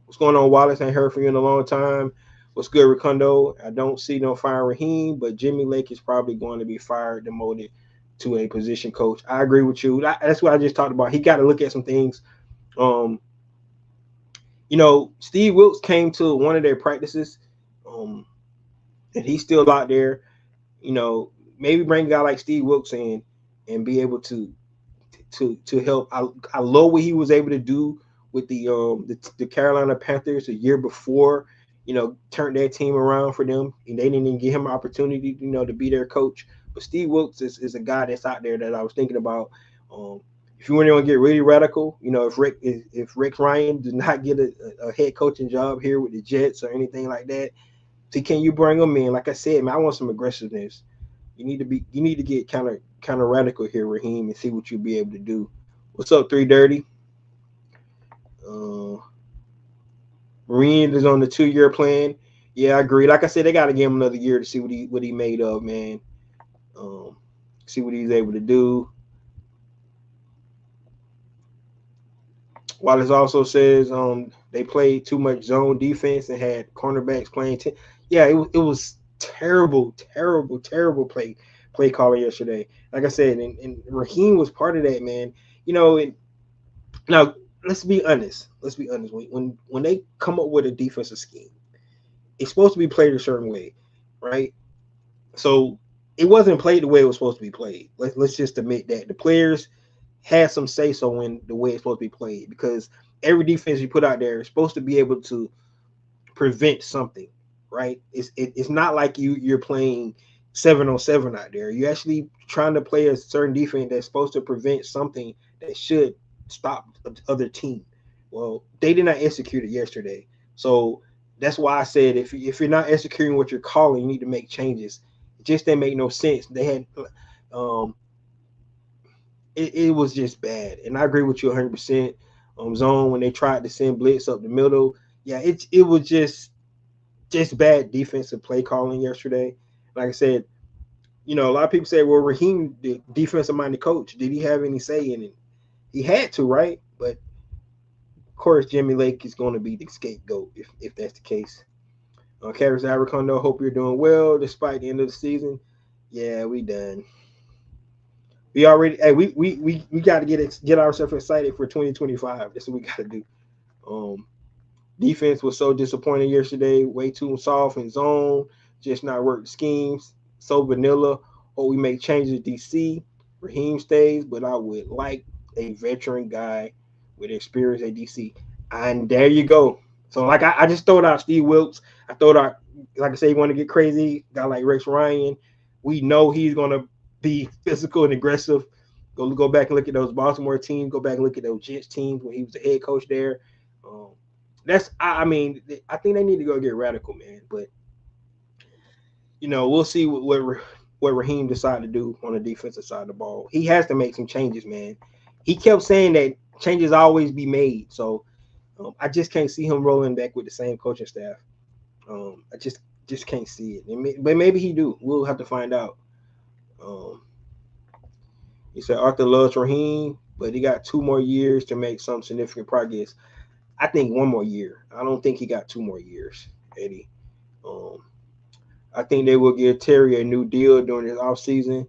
what's going on, Wallace? I ain't heard from you in a long time. What's good, Ricondo? I don't see no firing Raheem, but Jimmy Lake is probably going to be fired, demoted to a position coach. I agree with you. That's what I just talked about. He got to look at some things. Um, Steve Wilkes came to one of their practices, and he's still out there. Maybe bring a guy like Steve Wilkes in and be able to help. I love what he was able to do with the Carolina Panthers a year before. Turned that team around for them, and they didn't even give him an opportunity, to be their coach. But Steve Wilkes is a guy that's out there that I was thinking about. If you want to get really radical, if Rex Ryan does not get a head coaching job here with the Jets or anything like that, see, can you bring him in? Like I said, man, I want some aggressiveness. You need to get kind of radical here, Raheem, and see what you'll be able to do. What's up, 3 Dirty? Uh, Marine is on the 2-year plan. Yeah, I agree. Like I said, they got to give him another year to see what he made of, man. Um, see what he's able to do. Wallace also says they played too much zone defense and had cornerbacks playing. Yeah, it was terrible, terrible, terrible play calling yesterday. Like I said, and Raheem was part of that, man. And now let's be honest. Let's be honest. When they come up with a defensive scheme, it's supposed to be played a certain way, right? So it wasn't played the way it was supposed to be played. Let's just admit that the players had some say so in the way it's supposed to be played because every defense you put out there is supposed to be able to prevent something, right? It's not like you're playing 7-on-7 out there. You're actually trying to play a certain defense that's supposed to prevent something that should stop the other team. Well, they did not execute it yesterday, so that's why I said if you're not executing what you're calling, you need to make changes. It just didn't make no sense. They had um, it was just bad. And I agree with you 100%. Zone when they tried to send blitz up the middle, yeah, it was just bad defensive play calling yesterday. Like I said, a lot of people say, well, Raheem, the defensive minded coach, did he have any say in it? He had to, right? But of course, Jimmy Lake is going to be the scapegoat if that's the case. Carlos Abercondo, hope you're doing well despite the end of the season. Yeah, we done. We already, hey, we got to get ourselves excited for 2025. That's what we got to do. Defense was so disappointing yesterday. Way too soft in zone. Just not work the schemes. So vanilla. Or we make changes DC. Raheem stays, but I would like a veteran guy with experience at DC. And there you go. So like I just throw out Steve Wilkes. I throw out, like I say, you want to get crazy. Guy like Rex Ryan. We know he's gonna be physical and aggressive. Go back and look at those Baltimore teams. Go back and look at those Jets teams when he was the head coach there. I mean, I think they need to go get radical, man. But we'll see what Raheem decided to do on the defensive side of the ball. He has to make some changes, man. He kept saying that changes always be made. So I just can't see him rolling back with the same coaching staff. I just can't see it. But maybe he do. We'll have to find out. He said Arthur loves Raheem, but he got 2 more years to make some significant progress. I think 1 more year. I don't think he got 2 more years, Eddie. I think they will give Terry a new deal during his offseason.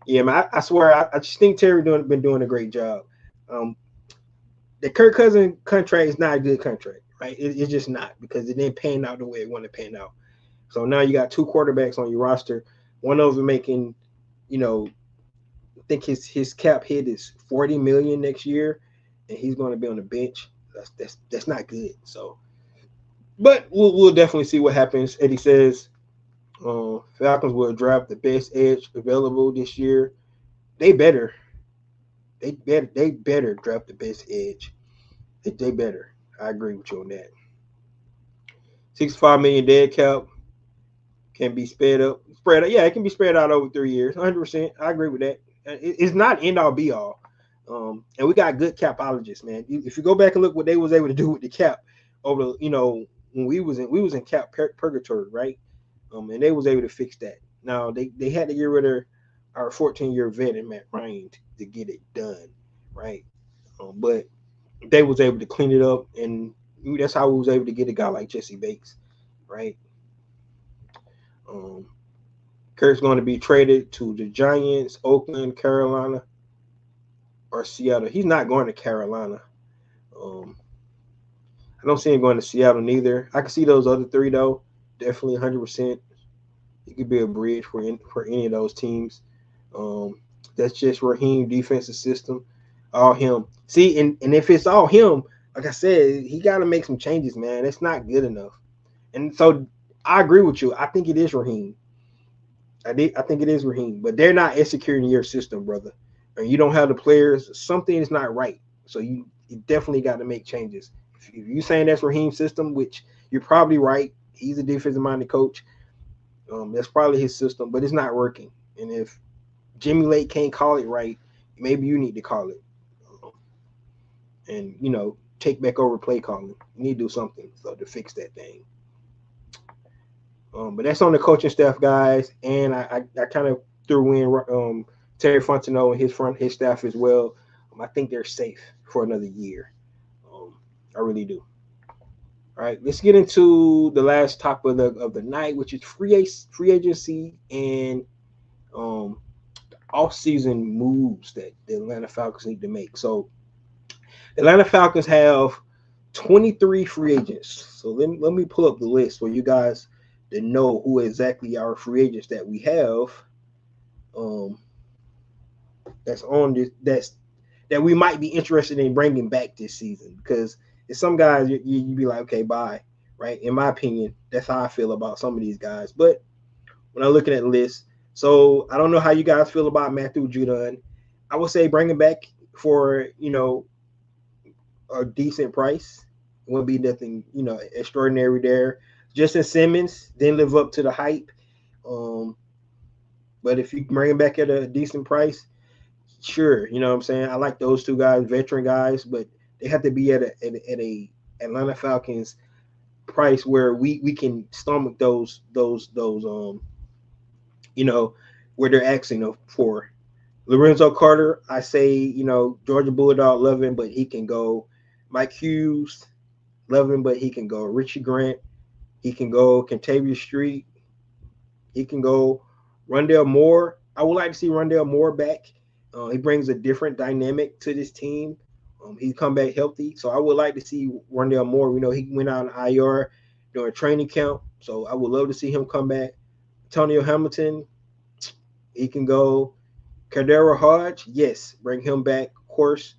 Yeah, man, I swear, I just think Terry been doing a great job. The Kirk Cousins contract is not a good contract, right? It's just not because it didn't pan out the way it wanted to pan out. So now you got 2 quarterbacks on your roster. One of them making, I think his cap hit is $40 million next year, and he's going to be on the bench. That's not good. So But we'll definitely see what happens. Eddie says Falcons will draft the best edge available this year. They better. They better draft the best edge. They better. I agree with you on that. 65 million dead cap can be sped up. Spread. Yeah, it can be spread out over 3 years. 100%. I agree with that. It's not end all be all. And we got good capologists, man. If you go back and look what they was able to do with the cap over, when we was in cap purgatory, right? And they was able to fix that. Now they had to get rid of our 14-year vet in Matt Ryan to get it done, right? But they was able to clean it up, and that's how we was able to get a guy like Jesse Bates, right? Um, Kurt's going to be traded to the Giants, Oakland, Carolina, or Seattle. He's not going to Carolina. Um, I don't see him going to Seattle neither. I can see those other three though. Definitely 100%. He could be a bridge for any of those teams. Um, that's just Raheem defensive system, all him. See, and if it's all him, like I said, he got to make some changes, man. It's not good enough. And so I agree with you. I think it is Raheem. I think it is Raheem, but they're not executing your system, brother. And you don't have the players. Something is not right. So you definitely got to make changes. If you saying that's Raheem's system, which you're probably right, he's a defensive minded coach. That's probably his system, but it's not working. And if Jimmy Lake can't call it right, maybe you need to call it, and take back over play calling. You need to do something so to fix that thing. But that's on the coaching staff, guys, and I kind of threw in Terry Fontenot and his staff as well. I think they're safe for another year. Um, I really do. All right, let's get into the last topic of the night, which is free agency and um, off season moves that the Atlanta Falcons need to make. So the Atlanta Falcons have 23 free agents. So let me pull up the list for you guys to know who exactly our free agents that we have. Um, that's on this that we might be interested in bringing back this season, because there's some guys you be like, okay, bye, right? In my opinion, that's how I feel about some of these guys. But when I'm looking at the list, so I don't know how you guys feel about Matthew Judon. I would say bring him back for a decent price. It wouldn't be nothing extraordinary there. Justin Simmons didn't live up to the hype, um, but if you bring him back at a decent price, sure, you know what I'm saying. I like those two guys, veteran guys, but they have to be at a Atlanta Falcons price where we can stomach those where they're asking for. Lorenzo Carter, I say, Georgia Bulldog, love him, but he can go. Mike Hughes, love him, but he can go. Richie Grant, he can go. Kentavious Street, he can go. Rondale Moore, I would like to see Rondale Moore back. He brings a different dynamic to this team. He's come back healthy, so I would like to see Rondale Moore. He went out on IR during training camp, so I would love to see him come back. Antonio Hamilton, he can go. Cardero Hodge, yes, bring him back, of course.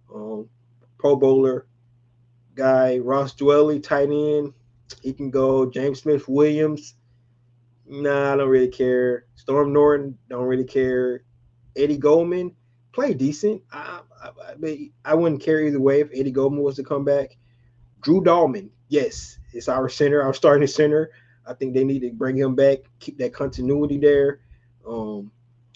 Pro Bowler guy. Ross Dwelly, tight end, he can go. James Smith Williams, nah, I don't really care. Storm Norton, don't really care. Eddie Goldman, play decent. I wouldn't care either way if Eddie Goldman was to come back. Drew Dahlman, yes, it's our center, our starting center. I think they need to bring him back, keep that continuity there.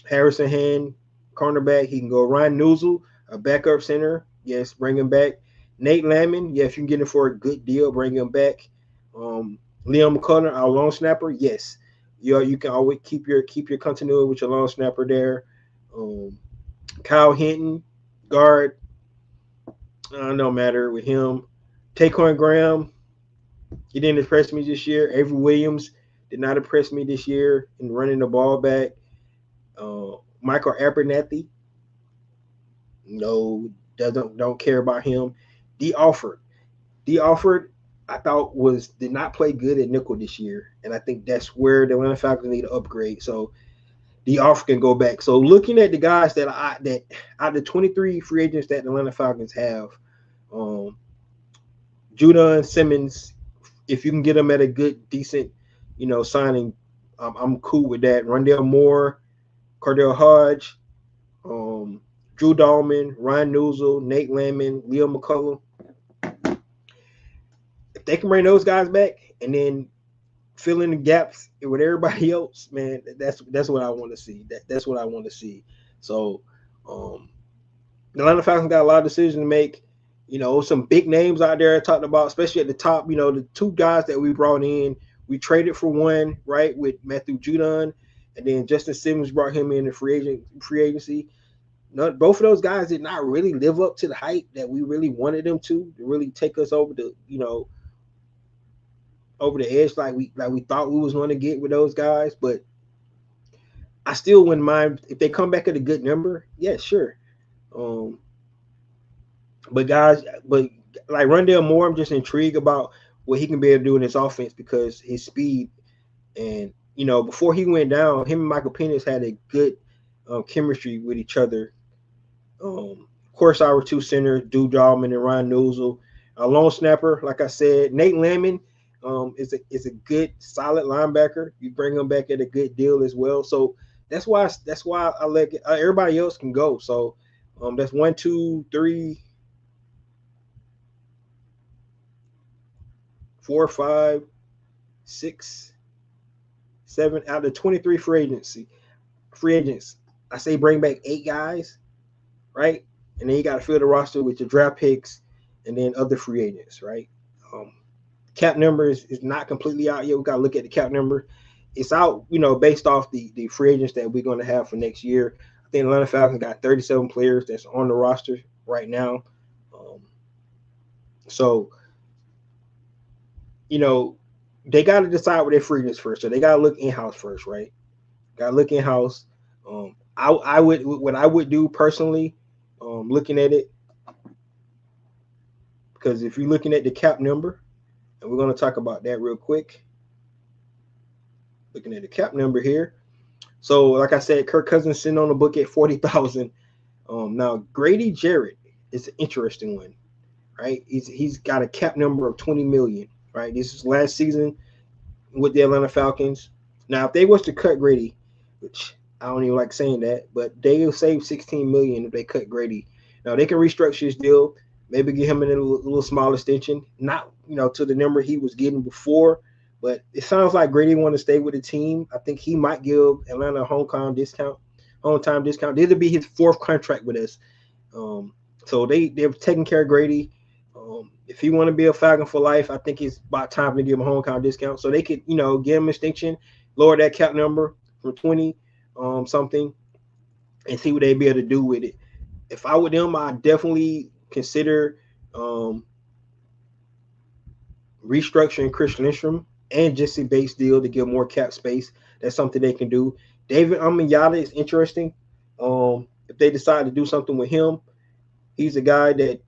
Harrison Hand, cornerback, he can go. Ryan Newsel, a backup center, yes, bring him back. Nate Landman, yeah, if you can get him for a good deal, bring him back. Liam McCullum, our long snapper, yes. You can always keep your continuity with your long snapper there. Kyle Hinton, guard, no matter with him. Taquan Graham, he didn't impress me this year. Avery Williams did not impress me this year in running the ball back. Michael Abernathy, no, don't care about him. D. Alford, I thought did not play good at nickel this year, and I think that's where the Atlanta Falcons need to upgrade. So the offer can go back. So looking at the guys that out of the 23 free agents that the Atlanta Falcons have, Judon Simmons if you can get them at a good, decent, signing, I'm cool with that. Rondale Moore, Cardell Hodge, Drew Dahlman, Ryan Newsel, Nate Landman, Leo McCullum. If they can bring those guys back and then fill in the gaps with everybody else, man, that's what I want to see. That's what I want to see. So, the Atlanta Falcons got a lot of decisions to make. Some big names out there I talked about, especially at the top. The two guys that we brought in, we traded for one, right, with Matthew Judon, and then Justin Simmons brought him in the free agency. Both of those guys did not really live up to the hype that we really wanted them to really take us over the, over the edge like we thought we was going to get with those guys. But I still wouldn't mind if they come back at a good number. Yeah, sure. But like Rondale Moore, I'm just intrigued about what he can be able to do in this offense because his speed and before he went down, him and Michael Penix had a good chemistry with each other. Of course, our two centers, Drew Dahlman and Ryan Newsel. A long snapper, like I said, Nate Landman is a good, solid linebacker. You bring him back at a good deal as well. So that's why I let everybody else can go. So that's 1, 2, 3, 4, 5, 6, 7 out of 23 free agents. I say bring back 8 guys, right? And then you got to fill the roster with your draft picks and then other free agents, right? Cap number is not completely out yet. We got to look at the cap number. It's out, based off the free agents that we're going to have for next year. I think Atlanta Falcons got 37 players that's on the roster right now. So, they got to decide what their free agents first. So they got to look in-house first, right? Got to look in-house. I would do personally, looking at it, because if you're looking at the cap number, and we're going to talk about that real quick. Looking at the cap number here. So, like I said, Kirk Cousins sitting on the book at $40,000. Now Grady Jarrett is an interesting one, right? He's got a cap number of $20 million, right? This is last season with the Atlanta Falcons. Now, if they was to cut Grady, which I don't even like saying that, but they will save $16 million if they cut Grady. Now they can restructure his deal, maybe get him in a little small extension, not to the number he was getting before. But it sounds like Grady want to stay with the team. I think he might give Atlanta a hometown discount. This will be his 4th contract with us. So they're taking care of Grady. If he want to be a Falcon for life, I think it's about time to give him a hometown discount. So they could, give him an extension, lower that cap number from 20 something, and see what they'd be able to do with it. If I were them, I'd definitely consider restructuring Chris Lindstrom and Jesse Bates deal to give more cap space. That's something they can do. David Amenyata is interesting. If they decide to do something with him, he's a guy that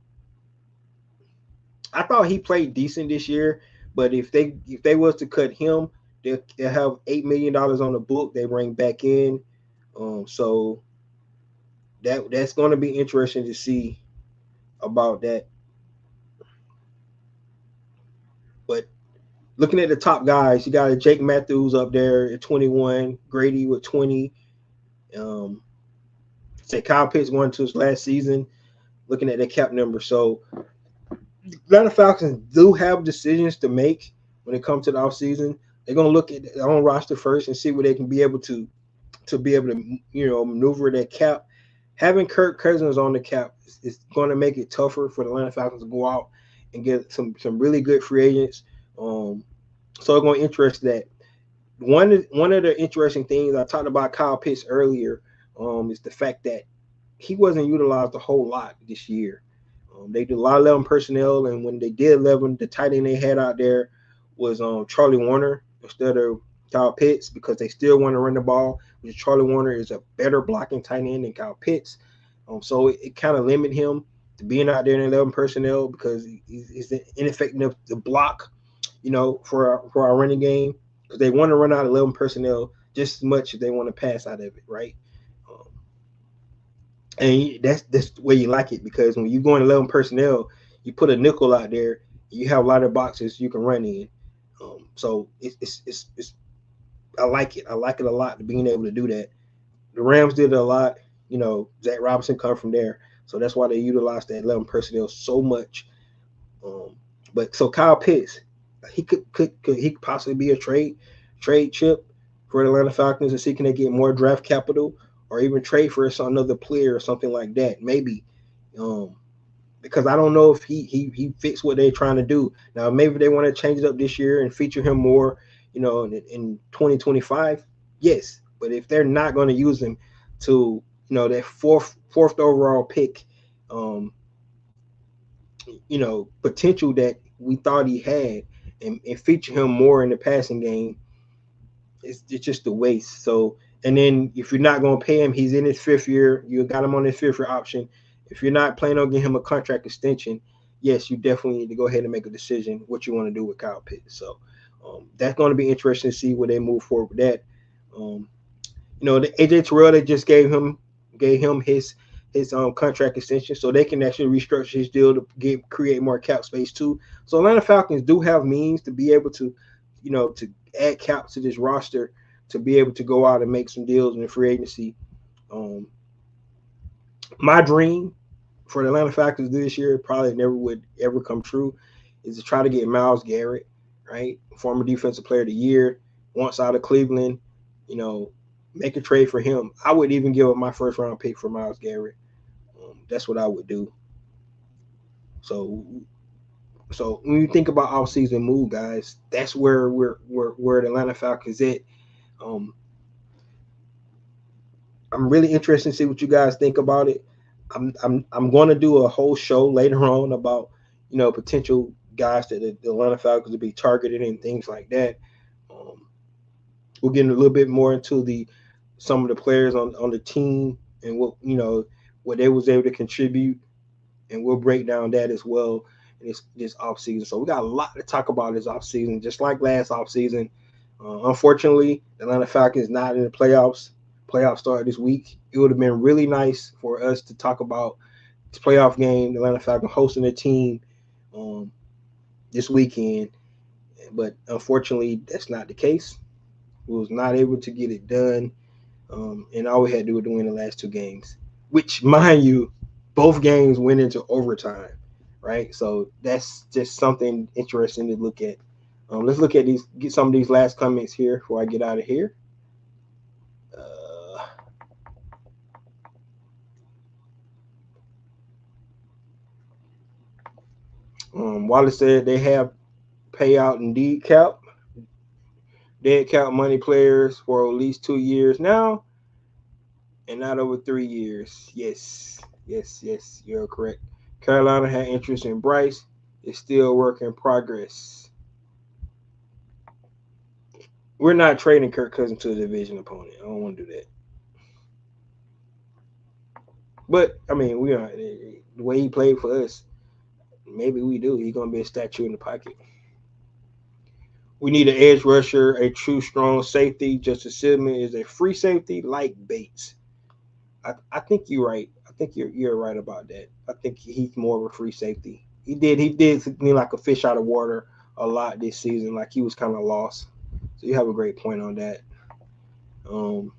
I thought he played decent this year, but if they was to cut him, they'll have $8 million on the book they bring back in. So that's going to be interesting to see about that. But looking at the top guys, you got Jake Matthews up there at 21, Grady with 20. Say Kyle Pitts going to his last season. Looking at the cap number, so the Atlanta Falcons do have decisions to make when it comes to the offseason. They're going to look at their own roster first and see what they can be able to maneuver that cap. Having Kirk Cousins on the cap is going to make it tougher for the Atlanta Falcons to go out and get some really good free agents. So I'm going to interest that. One of the interesting things I talked about Kyle Pitts earlier is the fact that he wasn't utilized a whole lot this year. They did a lot of 11 personnel, and when they did 11, the tight end they had out there was Charlie Warner instead of Kyle Pitts because they still want to run the ball, which Charlie Warner is a better blocking tight end than Kyle Pitts. So it kind of limited him to being out there in 11 personnel because he's ineffective enough to block, for our running game because they want to run out 11 personnel just as much as they want to pass out of it, right? And that's the way you like it because when you go in 11 personnel, you put a nickel out there, you have a lot of boxes you can run in. So it's I like it. I like it a lot, being able to do that. The Rams did it a lot. Zach Robinson come from there, so that's why they utilized that 11 personnel so much. Um, but so Kyle Pitts, he could he possibly be a trade chip for the Atlanta Falcons and see can they get more draft capital or even trade for another player or something like that, maybe. Um, because I don't know if he fits what they're trying to do. Now maybe they want to change it up this year and feature him more, in 2025. Yes, but if they're not going to use him to, that fourth overall pick, um, potential that we thought he had, and feature him more in the passing game, it's just a waste. So, and then if you're not going to pay him, he's in his 5th year. You got him on his 5th year option. If you're not planning on getting him a contract extension, yes, you definitely need to go ahead and make a decision what you want to do with Kyle Pitts. So that's going to be interesting to see where they move forward with that. Um, the AJ Terrell, they just gave him his contract extension, so they can actually restructure his deal to create more cap space too. So Atlanta Falcons do have means to be able to, to add cap to this roster to be able to go out and make some deals in the free agency. Um, my dream for the Atlanta Falcons this year probably never would ever come true is to try to get Myles Garrett, right, former defensive player of the year, once out of Cleveland, you know, make a trade for him. I would even give up my first round pick for Myles Garrett. That's what I would do. So, so when you think about offseason move, guys, that's where where the Atlanta Falcons at. Um, I'm really interested to see what you guys think about it. I'm going to do a whole show later on about potential guys that the Atlanta Falcons will be targeted and things like that. Um, we'll get a little bit more into the some of the players on the team and what they was able to contribute, and we'll break down that as well in this off season. So we got a lot to talk about this off season, just like last off season. Unfortunately, the Atlanta Falcons not in the playoffs. Playoffs start this week. It would have been really nice for us to talk about this playoff game, the Atlanta Falcons hosting a team um, this weekend, but unfortunately, that's not the case. We was not able to get it done, and all we had to do was win the last 2 games, which, mind you, both games went into overtime, right? So that's just something interesting to look at. Let's look at get some of these last comments here before I get out of here. Wallace said they have payout and dead cap money players for at least 2 years now, and not over 3 years. Yes, you're correct. Carolina had interest in Bryce. It's still work in progress. We're not trading Kirk Cousins to a division opponent. I don't want to do that. But I mean, we are the way he played for us. Maybe we do. He's gonna be a statue in the pocket. We need an edge rusher, a true strong safety. Justice Sidman is a free safety like Bates. I think you're right. I think you're right about that. I think he's more of a free safety. He did seem like a fish out of water a lot this season. Like he was kind of lost. So you have a great point on that. Um,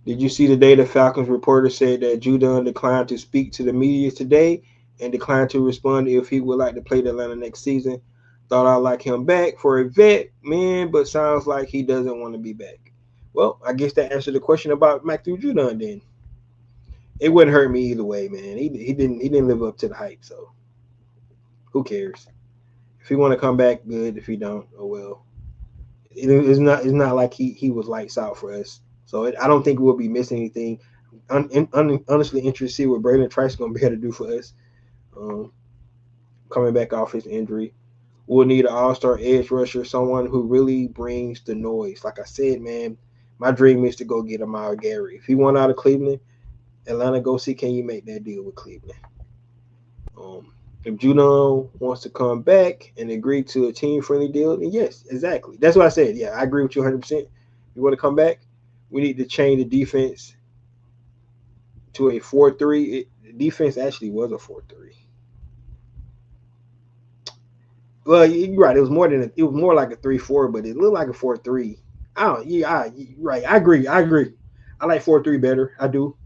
did you see the day the Falcons reporter said that Judon declined to speak to the media today and declined to respond if he would like to play the Atlanta next season? Thought I'd like him back for a vet, man, but sounds like he doesn't want to be back. Well, I guess that answered the question about Matthew Judon then. It wouldn't hurt me either way, man. He didn't live up to the hype, so who cares? If he want to come back, good. If he don't, oh well. It's not like he was lights out for us. So I don't think we'll be missing anything. Honestly, interested to see what Braden Trice is going to be able to do for us. Um, coming back off his injury, we'll need an all-star edge rusher, someone who really brings the noise. Like I said, man, my dream is to go get a Myles Garrett. If he went out of Cleveland, Atlanta, go see can you make that deal with Cleveland. If Juno wants to come back and agree to a team-friendly deal, then yes, exactly. That's what I said. Yeah, I agree with you 100%. You want to come back? We need to change the defense to a 4-3. The defense actually was a 4-3. Well, you're right. It was more than it was more like a 3-4, but it looked like a 4-3. I don't. Yeah, right. I agree. I agree. I like 4-3 better. I do.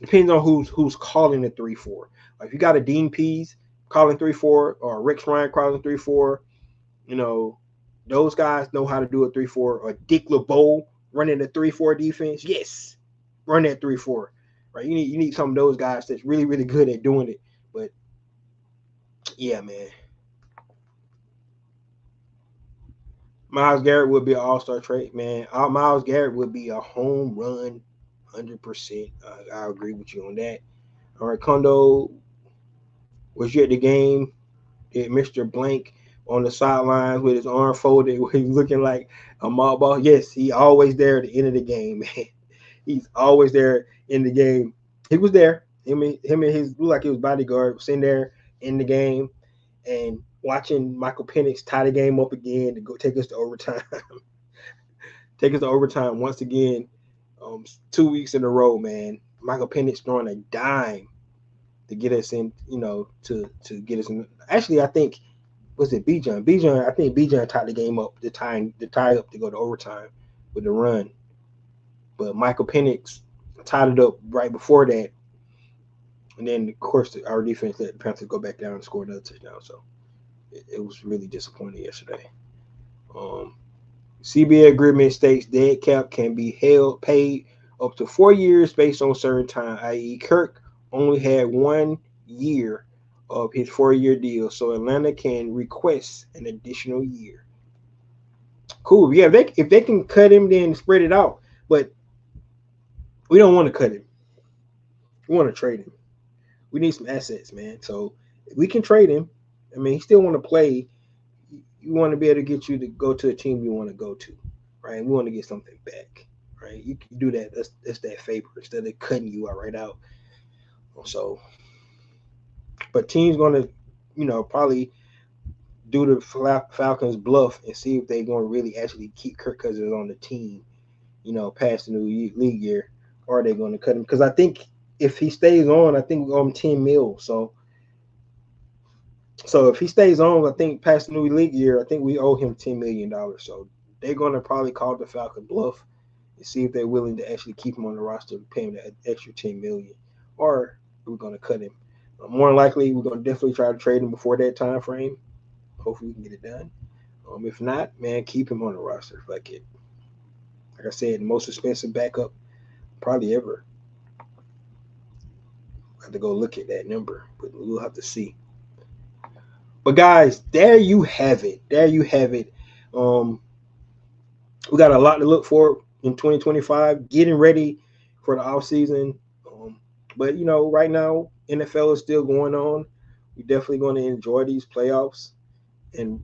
Depends on who's calling the 3-4. Like if you got a Dean Pease calling 3-4 or Rex Ryan calling 3-4, you know, those guys know how to do a 3-4. Or Dick LeBeau running a 3-4 defense. Yes, run that 3-4. Right. You need some of those guys that's really really good at doing it. But yeah, man. Miles Garrett would be an all-star trade, man. Miles Garrett would be a home run, 100%. I agree with you on that. All right, Kondo, was you at the game? Did Mr. Blank on the sidelines with his arm folded, he's looking like a mob ball? Yes, he always there at the end of the game, man. He's always there in the game. He was there. Him and his looked like he was bodyguard sitting there in the game and watching Michael Penix tie the game up again to go take us to overtime. Take us to overtime once again. 2 weeks in a row, man. Michael Penix throwing a dime to get us in, to get us in. Actually, I think was it Bijan? Bijan, I think Bijan tied the game up, the tie up to go to overtime with the run. But Michael Penix tied it up right before that, and then of course our defense let the Panthers go back down and score another touchdown. So it was really disappointing yesterday. Um, CBA agreement states dead cap can be paid up to 4 years based on certain time, i.e., Kirk only had 1 year of his 4-year deal, so Atlanta can request an additional year. Cool. Yeah, if they can cut him, then spread it out. But we don't want to cut him. We want to trade him. We need some assets, man. So if we can trade him, I mean, he still want to play. You want to be able to get you to go to a team you want to go to, right? We want to get something back, right? You can do that. That's that favor instead of cutting you out right out. So, but teams going to, probably do the Falcons bluff and see if they're going to really actually keep Kirk Cousins on the team, past the new league year, or are they going to cut him? Because I think if he stays on, I think we're on 10 mil. So if he stays on, I think past the new league year, I think we owe him $10 million. So they're going to probably call the Falcon bluff and see if they're willing to actually keep him on the roster, pay him that extra $10 million, or we're going to cut him. More than likely, we're going to definitely try to trade him before that time frame. Hopefully, we can get it done. If not, man, keep him on the roster. Like I said, the most expensive backup probably ever. I have to go look at that number, but we'll have to see. But guys, there you have it. There you have it. We got a lot to look for in 2025. Getting ready for the off season. But right now NFL is still going on. We're definitely going to enjoy these playoffs, and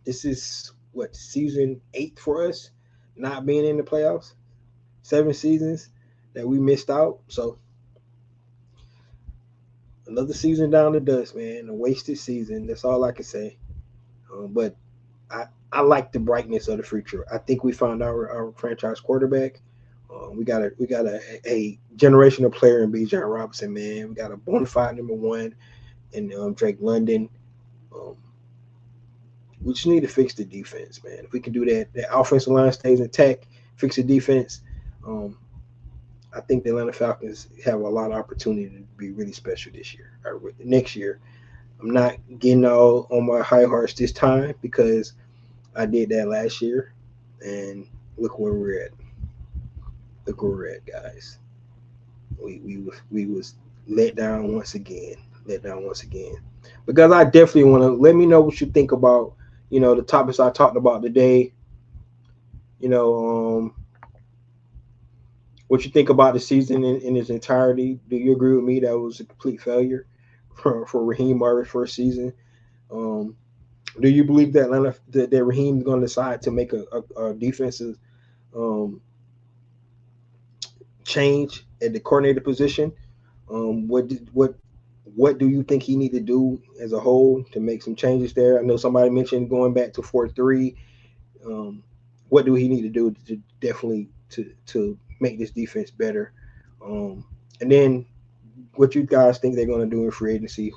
this is what season 8 for us, not being in the playoffs. 7 seasons that we missed out. So another season down the dust, man. A wasted season. That's all I can say. But I like the brightness of the future. I think we found our franchise quarterback. We got a generational player in Bijan Robinson, man. We got a bona fide number one in Drake London. We just need to fix the defense, man. If we can do that, the offensive line stays intact, fix the defense. I think the Atlanta Falcons have a lot of opportunity to be really special this year or next year. I'm not getting all on my high horse this time because I did that last year, and look where we're at. Look where we're at, guys. We was let down once again. Because I definitely want to let me know what you think about the topics I talked about today. What you think about the season in its entirety? Do you agree with me that it was a complete failure for Raheem Morris first season? Do you believe that that Raheem is going to decide to make a defensive change at the coordinator position? What do you think he need to do as a whole to make some changes there? I know somebody mentioned going back to 4-3. What do he need to do to definitely to make this defense better? And then what you guys think they're going to do in free agency.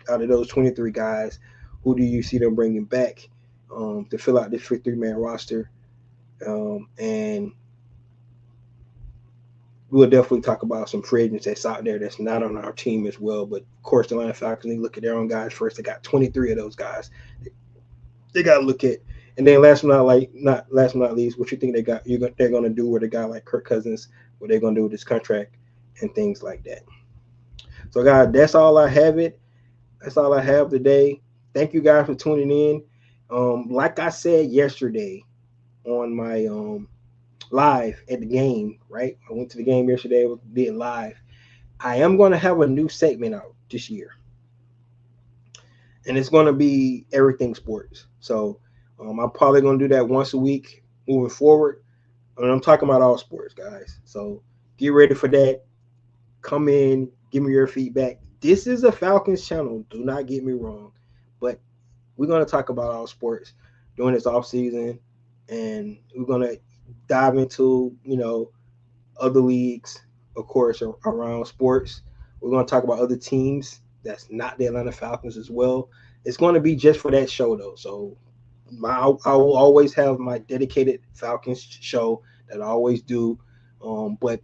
Out of those 23 guys, who do you see them bringing back to fill out this 53-man roster? And we'll definitely talk about some free agents that's out there that's not on our team as well. But of course, the Atlanta Falcons, they look at their own guys first. They got 23 of those guys. They got to look at. And then last but not least, what you think they're going to do with a guy like Kirk Cousins, what they're going to do with his contract and things like that. So, guys, that's all I have it. That's all I have today. Thank you guys for tuning in. Like I said yesterday on my live at the game, right? I went to the game yesterday, did live. I am going to have a new segment out this year, and it's going to be everything sports. So I'm probably going to do that once a week moving forward. And I'm talking about all sports, guys. So get ready for that. Come in, give me your feedback. This is a Falcons channel. Do not get me wrong, but we're going to talk about all sports during this off season, and we're going to dive into other leagues, of course, around sports. We're going to talk about other teams that's not the Atlanta Falcons as well. It's going to be just for that show, though. So I will always have my dedicated Falcons show that I always do. But,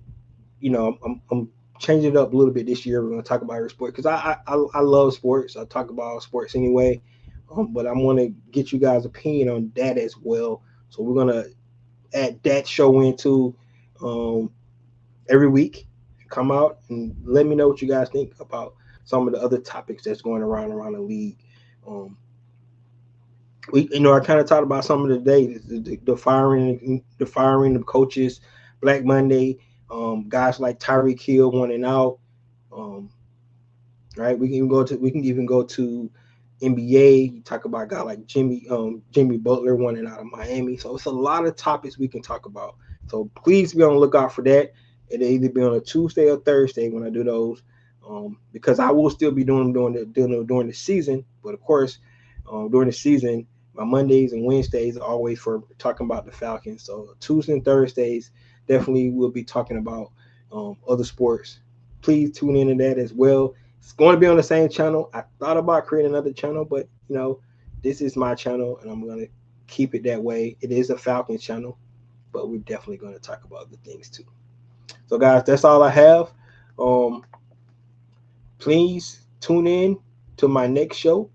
I'm changing it up a little bit this year. We're going to talk about every sport because I love sports. I talk about all sports anyway. But I want to get you guys' opinion on that as well. So we're going to add that show into every week. Come out and let me know what you guys think about some of the other topics that's going around the league. I kind of talked about some of the days, the firing of coaches, Black Monday, guys like Tyreek Hill wanting out. Right, we can even go to NBA. You talk about a guy like Jimmy Butler wanting out of Miami. So it's a lot of topics we can talk about. So please be on the lookout for that. It'll either be on a Tuesday or Thursday when I do those, because I will still be doing them during the season. But of course, during the season, my Mondays and Wednesdays are always for talking about the Falcons. So Tuesdays and Thursdays definitely will be talking about other sports. Please tune in to that as well. It's going to be on the same channel. I thought about creating another channel, but this is my channel, and I'm going to keep it that way. It is a Falcons channel, but we're definitely going to talk about other things too. So, guys, that's all I have. Please tune in to my next show,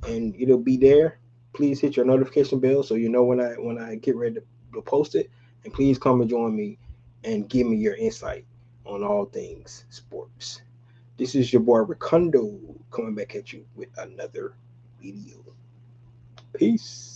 and it'll be there. Please hit your notification bell so you know when I get ready to post it. And please come and join me and give me your insight on all things sports. This is your boy Ricondo coming back at you with another video. Peace.